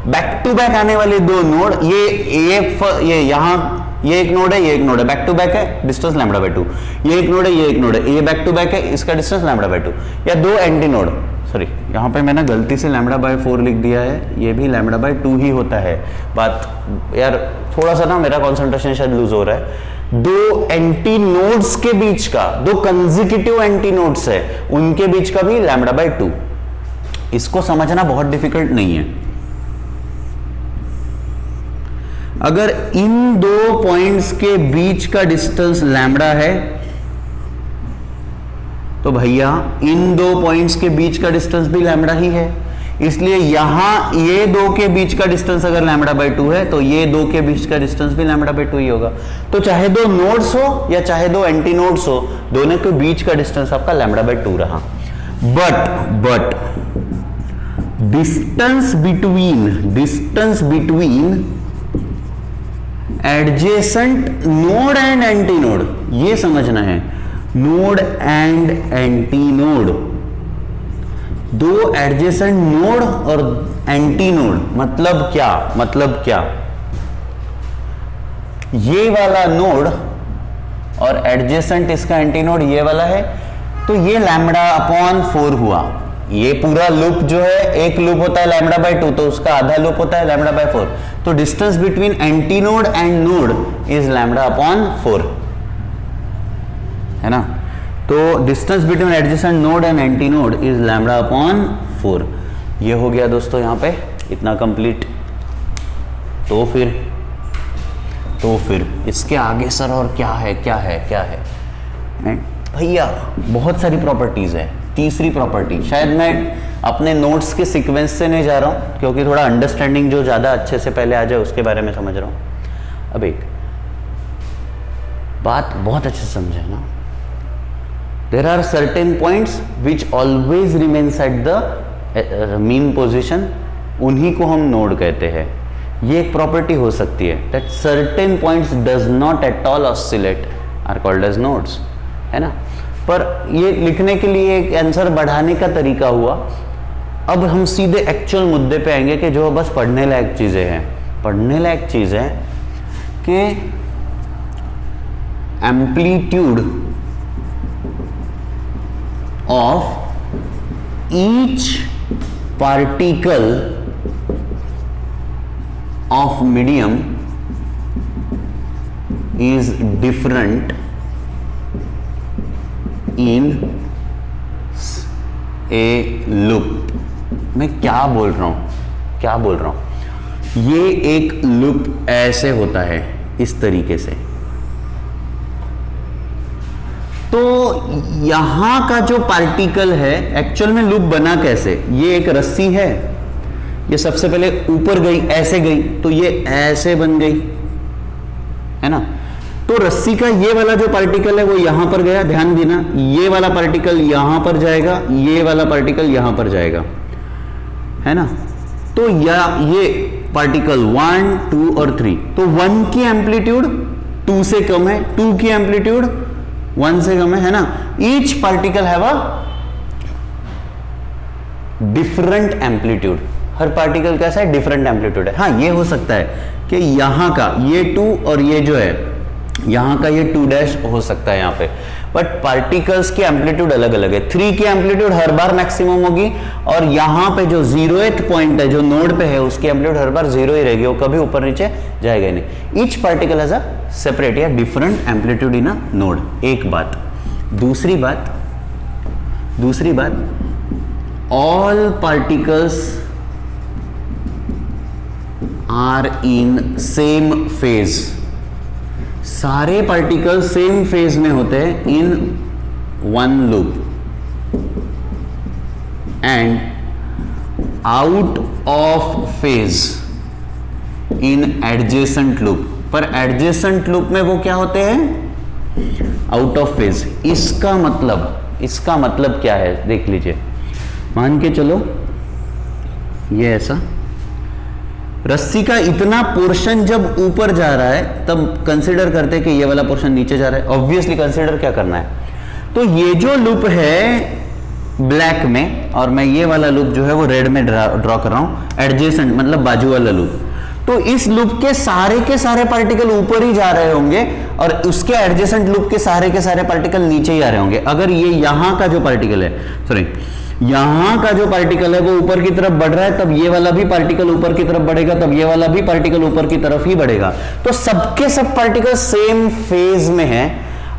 back to back आने वाले 2 नोड, ये यहां ये एक नोड है, ये एक नोड है, बैक टू बैक है, डिस्टेंस λ/2। ये एक नोड है, ये एक नोड है, ये बैक टू बैक है, इसका डिस्टेंस λ/2। या 2 एंटी नोड, सॉरी यहां पे मैंने गलती से λ/4 लिख दिया है, ये भी λ/2 ही होता है। बात यार थोड़ा सा ना मेरा कंसंट्रेशन शायद लूज हो रहा है। 2 एंटी नोड्स के बीच का, 2 कंसेक्यूटिव एंटी नोड्स है, उनके बीच का भी λ/2। इसको समझना बहुत डिफिकल्ट नहीं है। अगर इन 2 पॉइंट्स के बीच का डिस्टेंस लैम्बडा है, तो भैया इन 2 पॉइंट्स के बीच का डिस्टेंस भी लैम्बडा ही है। इसलिए यहां ये 2 के बीच का डिस्टेंस अगर λ/2 है, तो ये 2 के बीच का डिस्टेंस भी λ/2 ही होगा। तो चाहे 2 नोड्स हो या चाहे 2 एंटी नोड्स हो, दोनों के बीच का डिस्टेंस आपका λ/2 रहा। But distance between adjacent node and anti node, ये समझना है। Node and anti node, 2 adjacent node और एंटी नोड, मतलब क्या? ये वाला नोड और एडजेसेंट इसका एंटी नोड ये वाला है, तो ये λ/4 हुआ। ये पूरा लूप जो है, एक लूप होता है λ/2, तो उसका आधा लूप होता है λ/4। तो distance between antinode and node is λ/4, है ना। तो distance between adjacent node and anti node is λ/4। ये हो गया दोस्तों यहां पे इतना कंप्लीट। तो फिर इसके आगे सर और क्या है भैया? बहुत सारी प्रॉपर्टीज है। तीसरी प्रॉपर्टी, शायद मैं अपने नोट्स के सीक्वेंस से नहीं जा रहा हूं, क्योंकि थोड़ा अंडरस्टैंडिंग जो ज्यादा अच्छे से पहले आ जाए उसके बारे में समझ रहा हूं। अब एक बात बहुत अच्छे से समझे ना, there are certain points which always remains at the mean position, उन्हीं को हम नोड कहते हैं। ये एक प्रॉपर्टी हो सकती है that certain points does not at all oscillate are called as nodes, है ना। पर ये लिखने के लिए एक आंसर बढ़ाने का तरीका हुआ। अब हम सीधे एक्चुअल मुद्दे पे आएंगे कि जो बस पढ़ने लायक चीजें हैं। पढ़ने लायक चीज है कि amplitude of each particle of medium is different in A loop. मैं क्या बोल रहा हूं, ये एक लूप ऐसे होता है इस तरीके से। तो यहां का जो पार्टिकल है एक्चुअल में लूप बना कैसे, ये एक रस्सी है, ये सबसे पहले ऊपर गई, ऐसे गई, तो ये ऐसे बन गई, है ना। तो रस्सी का ये वाला जो पार्टिकल है वो यहां पर गया, ध्यान देना, ये वाला पार्टिकल यहां पर जाएगा, ये वाला पार्टिकल यहां पर जाएगा, है ना। तो ये पार्टिकल 1, 2 और 3, तो 1 की एम्पलीट्यूड 2 से कम है, 2 की एम्पलीट्यूड 1 से कम है ना। Each particle have a different amplitude, her particle कैसा है, डिफरेंट एम्पलीट्यूड है। हाँ, ये हो सकता है कि यहां का ये 2 और ये जो है यहां का ये 2 डैश हो सकता है यहां पे, बट पार्टिकल्स की एम्पलीट्यूड अलग अलग है। 3 की एम्पलीट्यूड हर बार मैक्सिमम होगी, और यहां पे जो 0th पॉइंट है जो नोड पे है उसकी एम्पलीट्यूड हर बार 0 ही रहेगी, वो कभी ऊपर नीचे जाएगा ही नहीं। Each particle has a separate या different amplitude in a node. एक बात। दूसरी बात, all particles are in same phase, सारे पार्टिकल सेम फेज में होते हैं in one loop, and out of phase in adjacent loop. पर एडजेसेंट लूप में वो क्या होते हैं, आउट ऑफ फेज। इसका मतलब क्या है, देख लीजिए। मान के चलो ये ऐसा रस्सी का इतना पोर्शन जब ऊपर जा रहा है तब कंसीडर करते हैं कि ये वाला पोर्शन नीचे जा रहा है। ऑब्वियसली कंसीडर क्या करना है, तो ये जो लूप है ब्लैक में, और मैं ये वाला लूप जो है वो रेड में ड्रॉ कर रहा हूं, एडजेसेंट मतलब बाजू वाला लूप। तो इस लूप के सारे पार्टिकल ऊपर ही जा रहे होंगे, और उसके एडजेसेंट लूप के सारे पार्टिकल नीचे ही आ रहे होंगे। अगर ये यहां का जो पार्टिकल है, यहां का जो पार्टिकल है वो ऊपर की तरफ बढ़ रहा है, तब ये वाला भी पार्टिकल ऊपर की तरफ बढ़ेगा, तब ये वाला भी पार्टिकल ऊपर की तरफ ही बढ़ेगा। तो सबके सब पार्टिकल सेम फेज में है,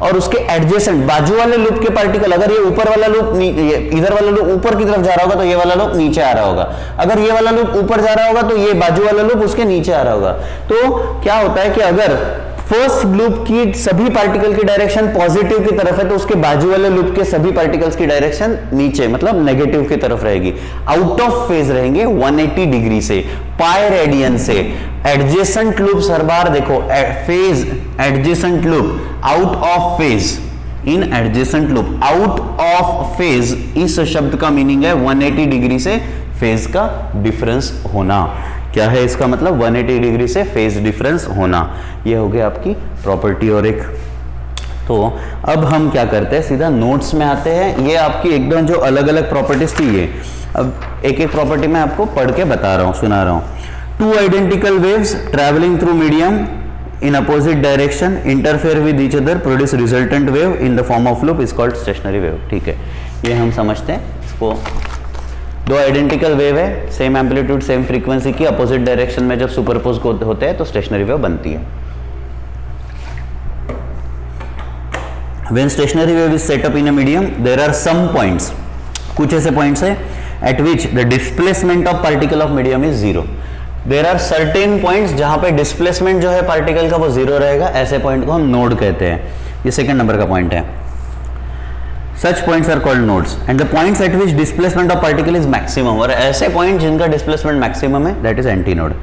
और उसके एडजेसेंट बाजू वाले लूप के पार्टिकल, अगर ये ऊपर वाला लूप इधर वाला लूप ऊपर की तरफ जा रहा होगा तो ये वाला लूप नीचे आ रहा होगा, अगर ये वाला लूप ऊपर जा रहा होगा तो ये बाजू वाला लूप उसके नीचे आ रहा होगा। तो क्या होता है कि अगर फर्स्ट लूप की सभी पार्टिकल की डायरेक्शन पॉजिटिव की तरफ है, तो उसके बाजू वाले लूप के सभी पार्टिकल्स की डायरेक्शन नीचे मतलब नेगेटिव की तरफ रहेगी, आउट ऑफ फेज रहेंगे 180 डिग्री से, पाई रेडियन से। एडजेसेंट लूप्स हर बार देखो, phase adjacent loop, out of phase in adjacent loop, out of phase, इस शब्द का मीनिंग है 180 डिग्री से फेज का डिफरेंस होना। क्या है इसका मतलब, 180 डिग्री से फेज डिफरेंस होना। ये हो गया आपकी प्रॉपर्टी। और एक तो अब हम क्या करते हैं, सीधा नोट्स में आते हैं। ये आपकी एकदम जो अलग अलग प्रॉपर्टीज थी, ये अब एक एक प्रॉपर्टी मैं आपको पढ़ के बता रहा हूँ, सुना रहा हूँ। 2 identical waves travelling through medium in opposite direction interfere with each other, produce resultant wave in the form of loop is called stationary wave। ठीक है, ये हम समझते हैं इसको। 2 आइडेंटिकल वेव है, सेम एम्पलीट्यूड सेम फ्रीक्वेंसी की, अपोजिट डायरेक्शन में जब सुपरपोज होते हैं तो स्टेशनरी वेव बनती है। When stationary wave is set up in a medium, there are some points, कुछ ऐसे पॉइंट्स है at which the displacement of particle of medium is 0। There are certain points जहां पे डिस्प्लेसमेंट जो है पार्टिकल का वो 0 रहेगा, ऐसे पॉइंट को हम नोड कहते हैं। ये सेकंड नंबर का पॉइंट है। Such points are called nodes and the points at which displacement of particle is maximum, और ऐसे पॉइंट जिनका डिस्प्लेसमेंट मैक्सिमम है that is antinode.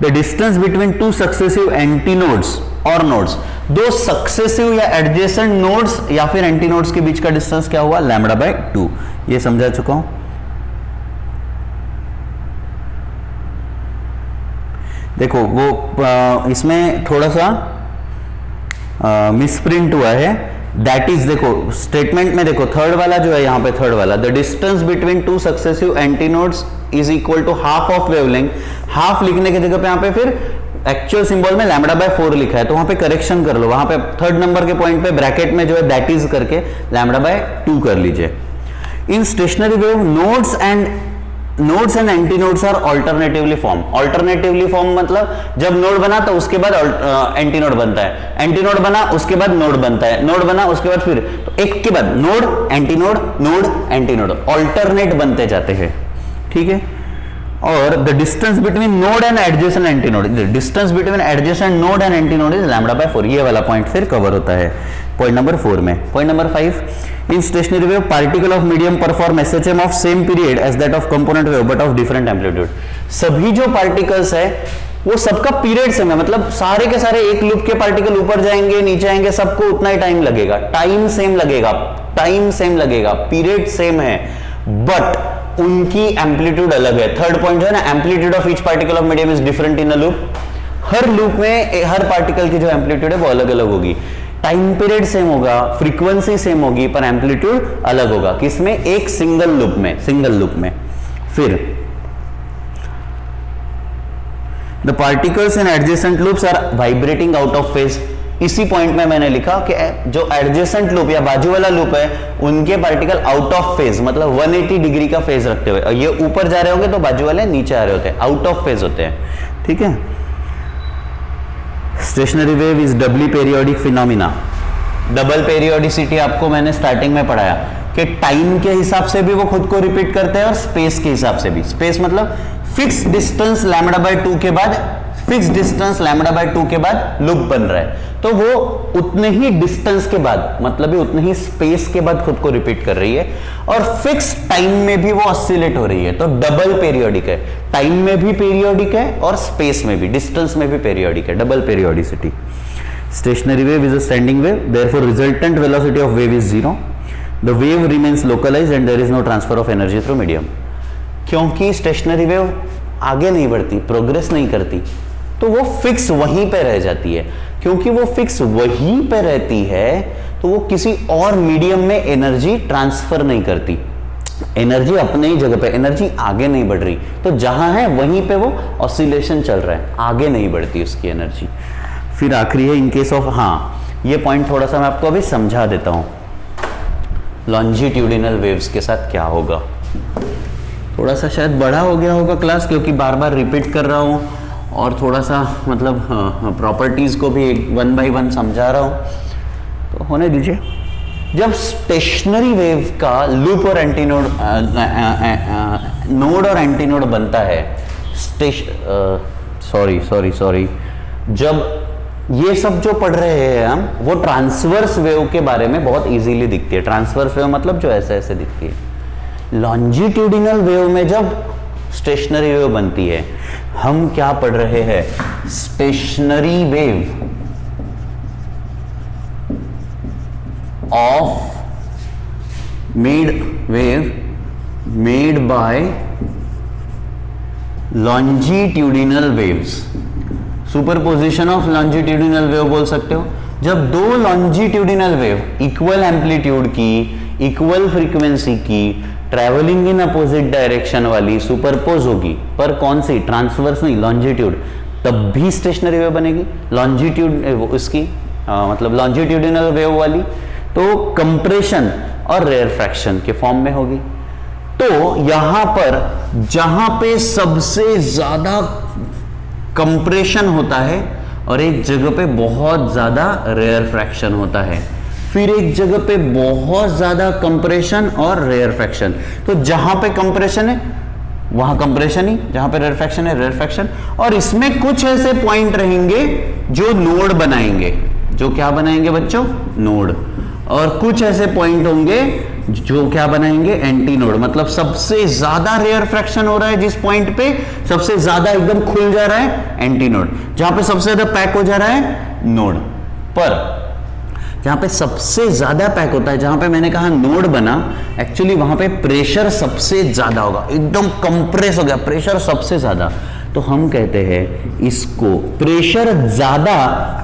The distance between 2 successive antinodes और नोड्स, 2 सक्सेसिव या adjacent nodes या फिर antinodes के बीच का डिस्टेंस क्या हुआ, λ/2। ये समझा चुका हूं। देखो वो इसमें थोड़ा सा मिसप्रिंट हुआ है, दैट इज देखो स्टेटमेंट में देखो थर्ड वाला जो है यहाँ पे, थर्ड वाला the distance between 2 successive antinodes is equal to half of wavelength. Half लिखने की जगह पे यहाँ पे फिर एक्चुअल सिंबल में λ/4 लिखा है, तो वहां पे करेक्शन कर लो, वहां पे थर्ड नंबर के पॉइंट पे ब्रैकेट में जो है दैट इज करके λ/2 कर लीजिए। In stationary wave nodes and nodes and antinodes are alternatively form. Alternatively form मतलब जब नोड बना तो उसके बाद एंटी नोड बनता है, एंटी नोड बना उसके बाद नोड बनता है, नोड बना उसके बाद फिर, तो एक के बाद node anti node, node anti node, alternate बनते जाते हैं, ठीक है। और the distance between node and adjacent anti node, distance between adjacent node and anti node is lambda by 4। ये वाला पॉइंट फिर कवर होता है पॉइंट नंबर 4 में। Point number 5, in stationary wave particle of medium perform SHM of same period as that of component wave but of different amplitude. सभी जो particles है वो सबका पीरियड सेम है, मतलब सारे के सारे एक लूप के पार्टिकल ऊपर जाएंगे नीचे आएंगे, सबको उतना ही टाइम लगेगा, टाइम सेम लगेगा, टाइम सेम लगेगा, पीरियड सेम है, बट उनकी एम्पलीट्यूड अलग है। थर्ड पॉइंट जो है ना, amplitude of each particle of medium is different in a loop. Her loop में हर पार्टिकल की जो एम्पलीट्यूड है वो अलग अलग होगी, टाइम पीरियड सेम होगा, फ्रीक्वेंसी सेम होगी, पर एम्पलीट्यूड अलग होगा। किसमें? एक सिंगल लूप में, सिंगल लूप में। फिर the particles in adjacent loops are vibrating out of phase. इसी पॉइंट में मैंने लिखा कि जो एडजेसेंट लूप या बाजू वाला लूप है उनके पार्टिकल आउट ऑफ फेज, मतलब 180 डिग्री का फेज रखते हुए, और ये ऊपर जा रहे होंगे तो बाजू वाले नीचे आ रहे होते हैं, आउट ऑफ फेज होते हैं, ठीक है। Stationary wave is doubly periodic phenomena. Double periodicity आपको मैंने स्टार्टिंग में पढ़ाया कि टाइम के हिसाब से भी वो खुद को रिपीट करते हैं और स्पेस के हिसाब से भी। स्पेस मतलब फिक्स डिस्टेंस लैम्बडा बाय 2 के बाद, फिक्स डिस्टेंस लैम्बडा बाय 2 के बाद लूप बन रहा है, तो वो उतने ही डिस्टेंस के बाद, मतलब भी उतने ही स्पेस के बाद खुद को रिपीट कर रही है, और फिक्स टाइम में भी वो ऑसिलेट हो रही है, तो डबल पेरियोडिक है। टाइम में भी पेरियोडिक है और स्पेस में भी, डिस्टेंस में भी पेरियोडिक है, double periodicity. Stationary wave is a standing wave, therefore resultant velocity of wave is 0। The wave remains localized and there is no transfer of energy through medium. क्योंकि stationary wave आगे नहीं बढ़ती, progress नहीं करती, तो वो fix वहीं पे रह जाती है। क्योंकि वो फिक्स वहीं पे रहती है तो वो किसी और मीडियम में एनर्जी ट्रांसफर नहीं करती, एनर्जी अपने ही जगह पे, एनर्जी आगे नहीं बढ़ रही, तो जहां है वहीं पे वो ऑसिलेशन चल रहा है, आगे नहीं बढ़ती उसकी एनर्जी। फिर आखिरी है इन केस ऑफ, हाँ ये पॉइंट थोड़ा सा मैं आपको अभी समझा देता हूं, लॉन्जिट्यूडिनल वेव्स के साथ क्या होगा। थोड़ा सा शायद बड़ा हो गया होगा क्लास, क्योंकि बार बार रिपीट कर रहा हूं और थोड़ा सा मतलब प्रॉपर्टीज को भी 1 by 1 समझा रहा हूं, तो होने दीजिए। जब स्टेशनरी वेव का लूप और एंटीनोड, नोड और एंटीनोड बनता है, सॉरी, जब ये सब जो पढ़ रहे हैं हम, वो ट्रांसवर्स वेव के बारे में बहुत इजीली दिखती है। ट्रांसवर्स वेव मतलब जो ऐसे ऐसे दिखती है। लॉन्जिट्यूडिनल वेव में जब स्टेशनरी वेव बनती है, हम क्या पढ़ रहे हैं? Stationary wave of made by longitudinal waves. Superposition of longitudinal wave बोल सकते हो। जब दो लॉन्जिट्यूडिनल वेव इक्वल एम्पलीट्यूड की, इक्वल फ्रीक्वेंसी की, ट्रैवलिंग इन अपोजिट डायरेक्शन वाली सुपरपोज होगी, पर कौन सी? ट्रांसवर्स नहीं, लॉन्जिट्यूड, तब भी स्टेशनरी वेव बनेगी। लॉन्जिट्यूड उसकी मतलब लॉन्जिट्यूडिनल वेव वाली तो कंप्रेशन और रेयरफैक्शन के फॉर्म में होगी। तो यहां पर जहां पे सबसे ज्यादा कंप्रेशन होता है और एक जगह पे बहुत ज्यादा रेयरफैक्शन होता है, फिर एक जगह पे बहुत ज्यादा कंप्रेशन और रेयरफैक्शन, तो जहां पे कंप्रेशन है वहां कंप्रेशन ही, जहां पे रेयरफैक्शन है रेयरफैक्शन। और इसमें कुछ ऐसे पॉइंट रहेंगे जो नोड बनाएंगे, जो क्या बनाएंगे बच्चों? नोड। और कुछ ऐसे पॉइंट होंगे जो क्या बनाएंगे? Anti node. मतलब सबसे ज्यादा रेयरफैक्शन हो रहा है जिस पॉइंट पे, सबसे ज्यादा एकदम खुल जा रहा है, एंटी नोड। जहां पे सबसे ज्यादा पैक हो जा रहा है, नोड। पर जहां पे सबसे ज्यादा पैक होता है, जहां पे मैंने कहा नोड बना, एक्चुअली वहां पे प्रेशर सबसे ज्यादा होगा, एकदम कंप्रेस हो गया, प्रेशर सबसे ज्यादा। तो हम कहते हैं इसको प्रेशर ज्यादा,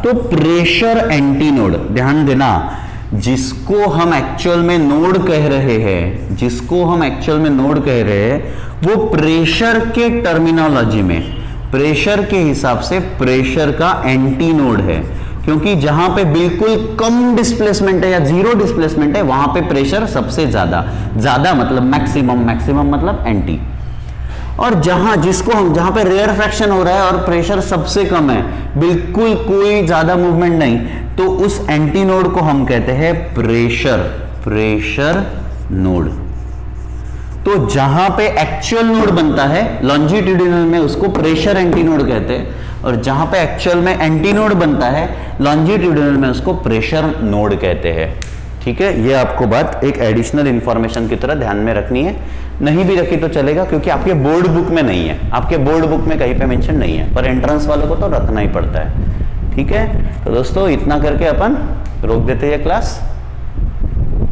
तो प्रेशर एंटी नोड। ध्यान देना, जिसको हम एक्चुअल में नोड कह रहे हैं, जिसको हम एक्चुअल में नोड कह रहे हैं, वो प्रेशर के टर्मिनोलॉजी में, प्रेशर के हिसाब से प्रेशर का एंटी नोड है। क्योंकि जहां पे बिल्कुल कम डिस्प्लेसमेंट है या जीरो डिस्प्लेसमेंट है, वहां पे प्रेशर सबसे ज्यादा, ज्यादा मतलब मैक्सिमम, मैक्सिमम मतलब एंटी। और जहां पे रेयर फ्रैक्शन हो रहा है और प्रेशर सबसे कम है, बिल्कुल कोई ज्यादा मूवमेंट नहीं, तो उस एंटी नोड को हम कहते हैं प्रेशर नोड। तो जहां पे एक्चुअल नोड बनता है लॉन्जिट्यूडिनल में उसको प्रेशर एंटी नोड कहते हैं, और जहां पे एक्चुअल में एंटी नोड बनता है लॉन्जिट्यूडिनल में उसको प्रेशर नोड कहते हैं। ठीक है, ये आपको बात एक एडिशनल इंफॉर्मेशन की तरह ध्यान में रखनी है, नहीं भी रखी तो चलेगा क्योंकि आपके बोर्ड बुक में नहीं है, आपके बोर्ड बुक में कहीं पे मेंशन नहीं है, पर एंट्रेंस वालों को तो रखना ही पड़ता है। ठीक है, तो दोस्तों इतना करके अपन रोक देते हैं क्लास।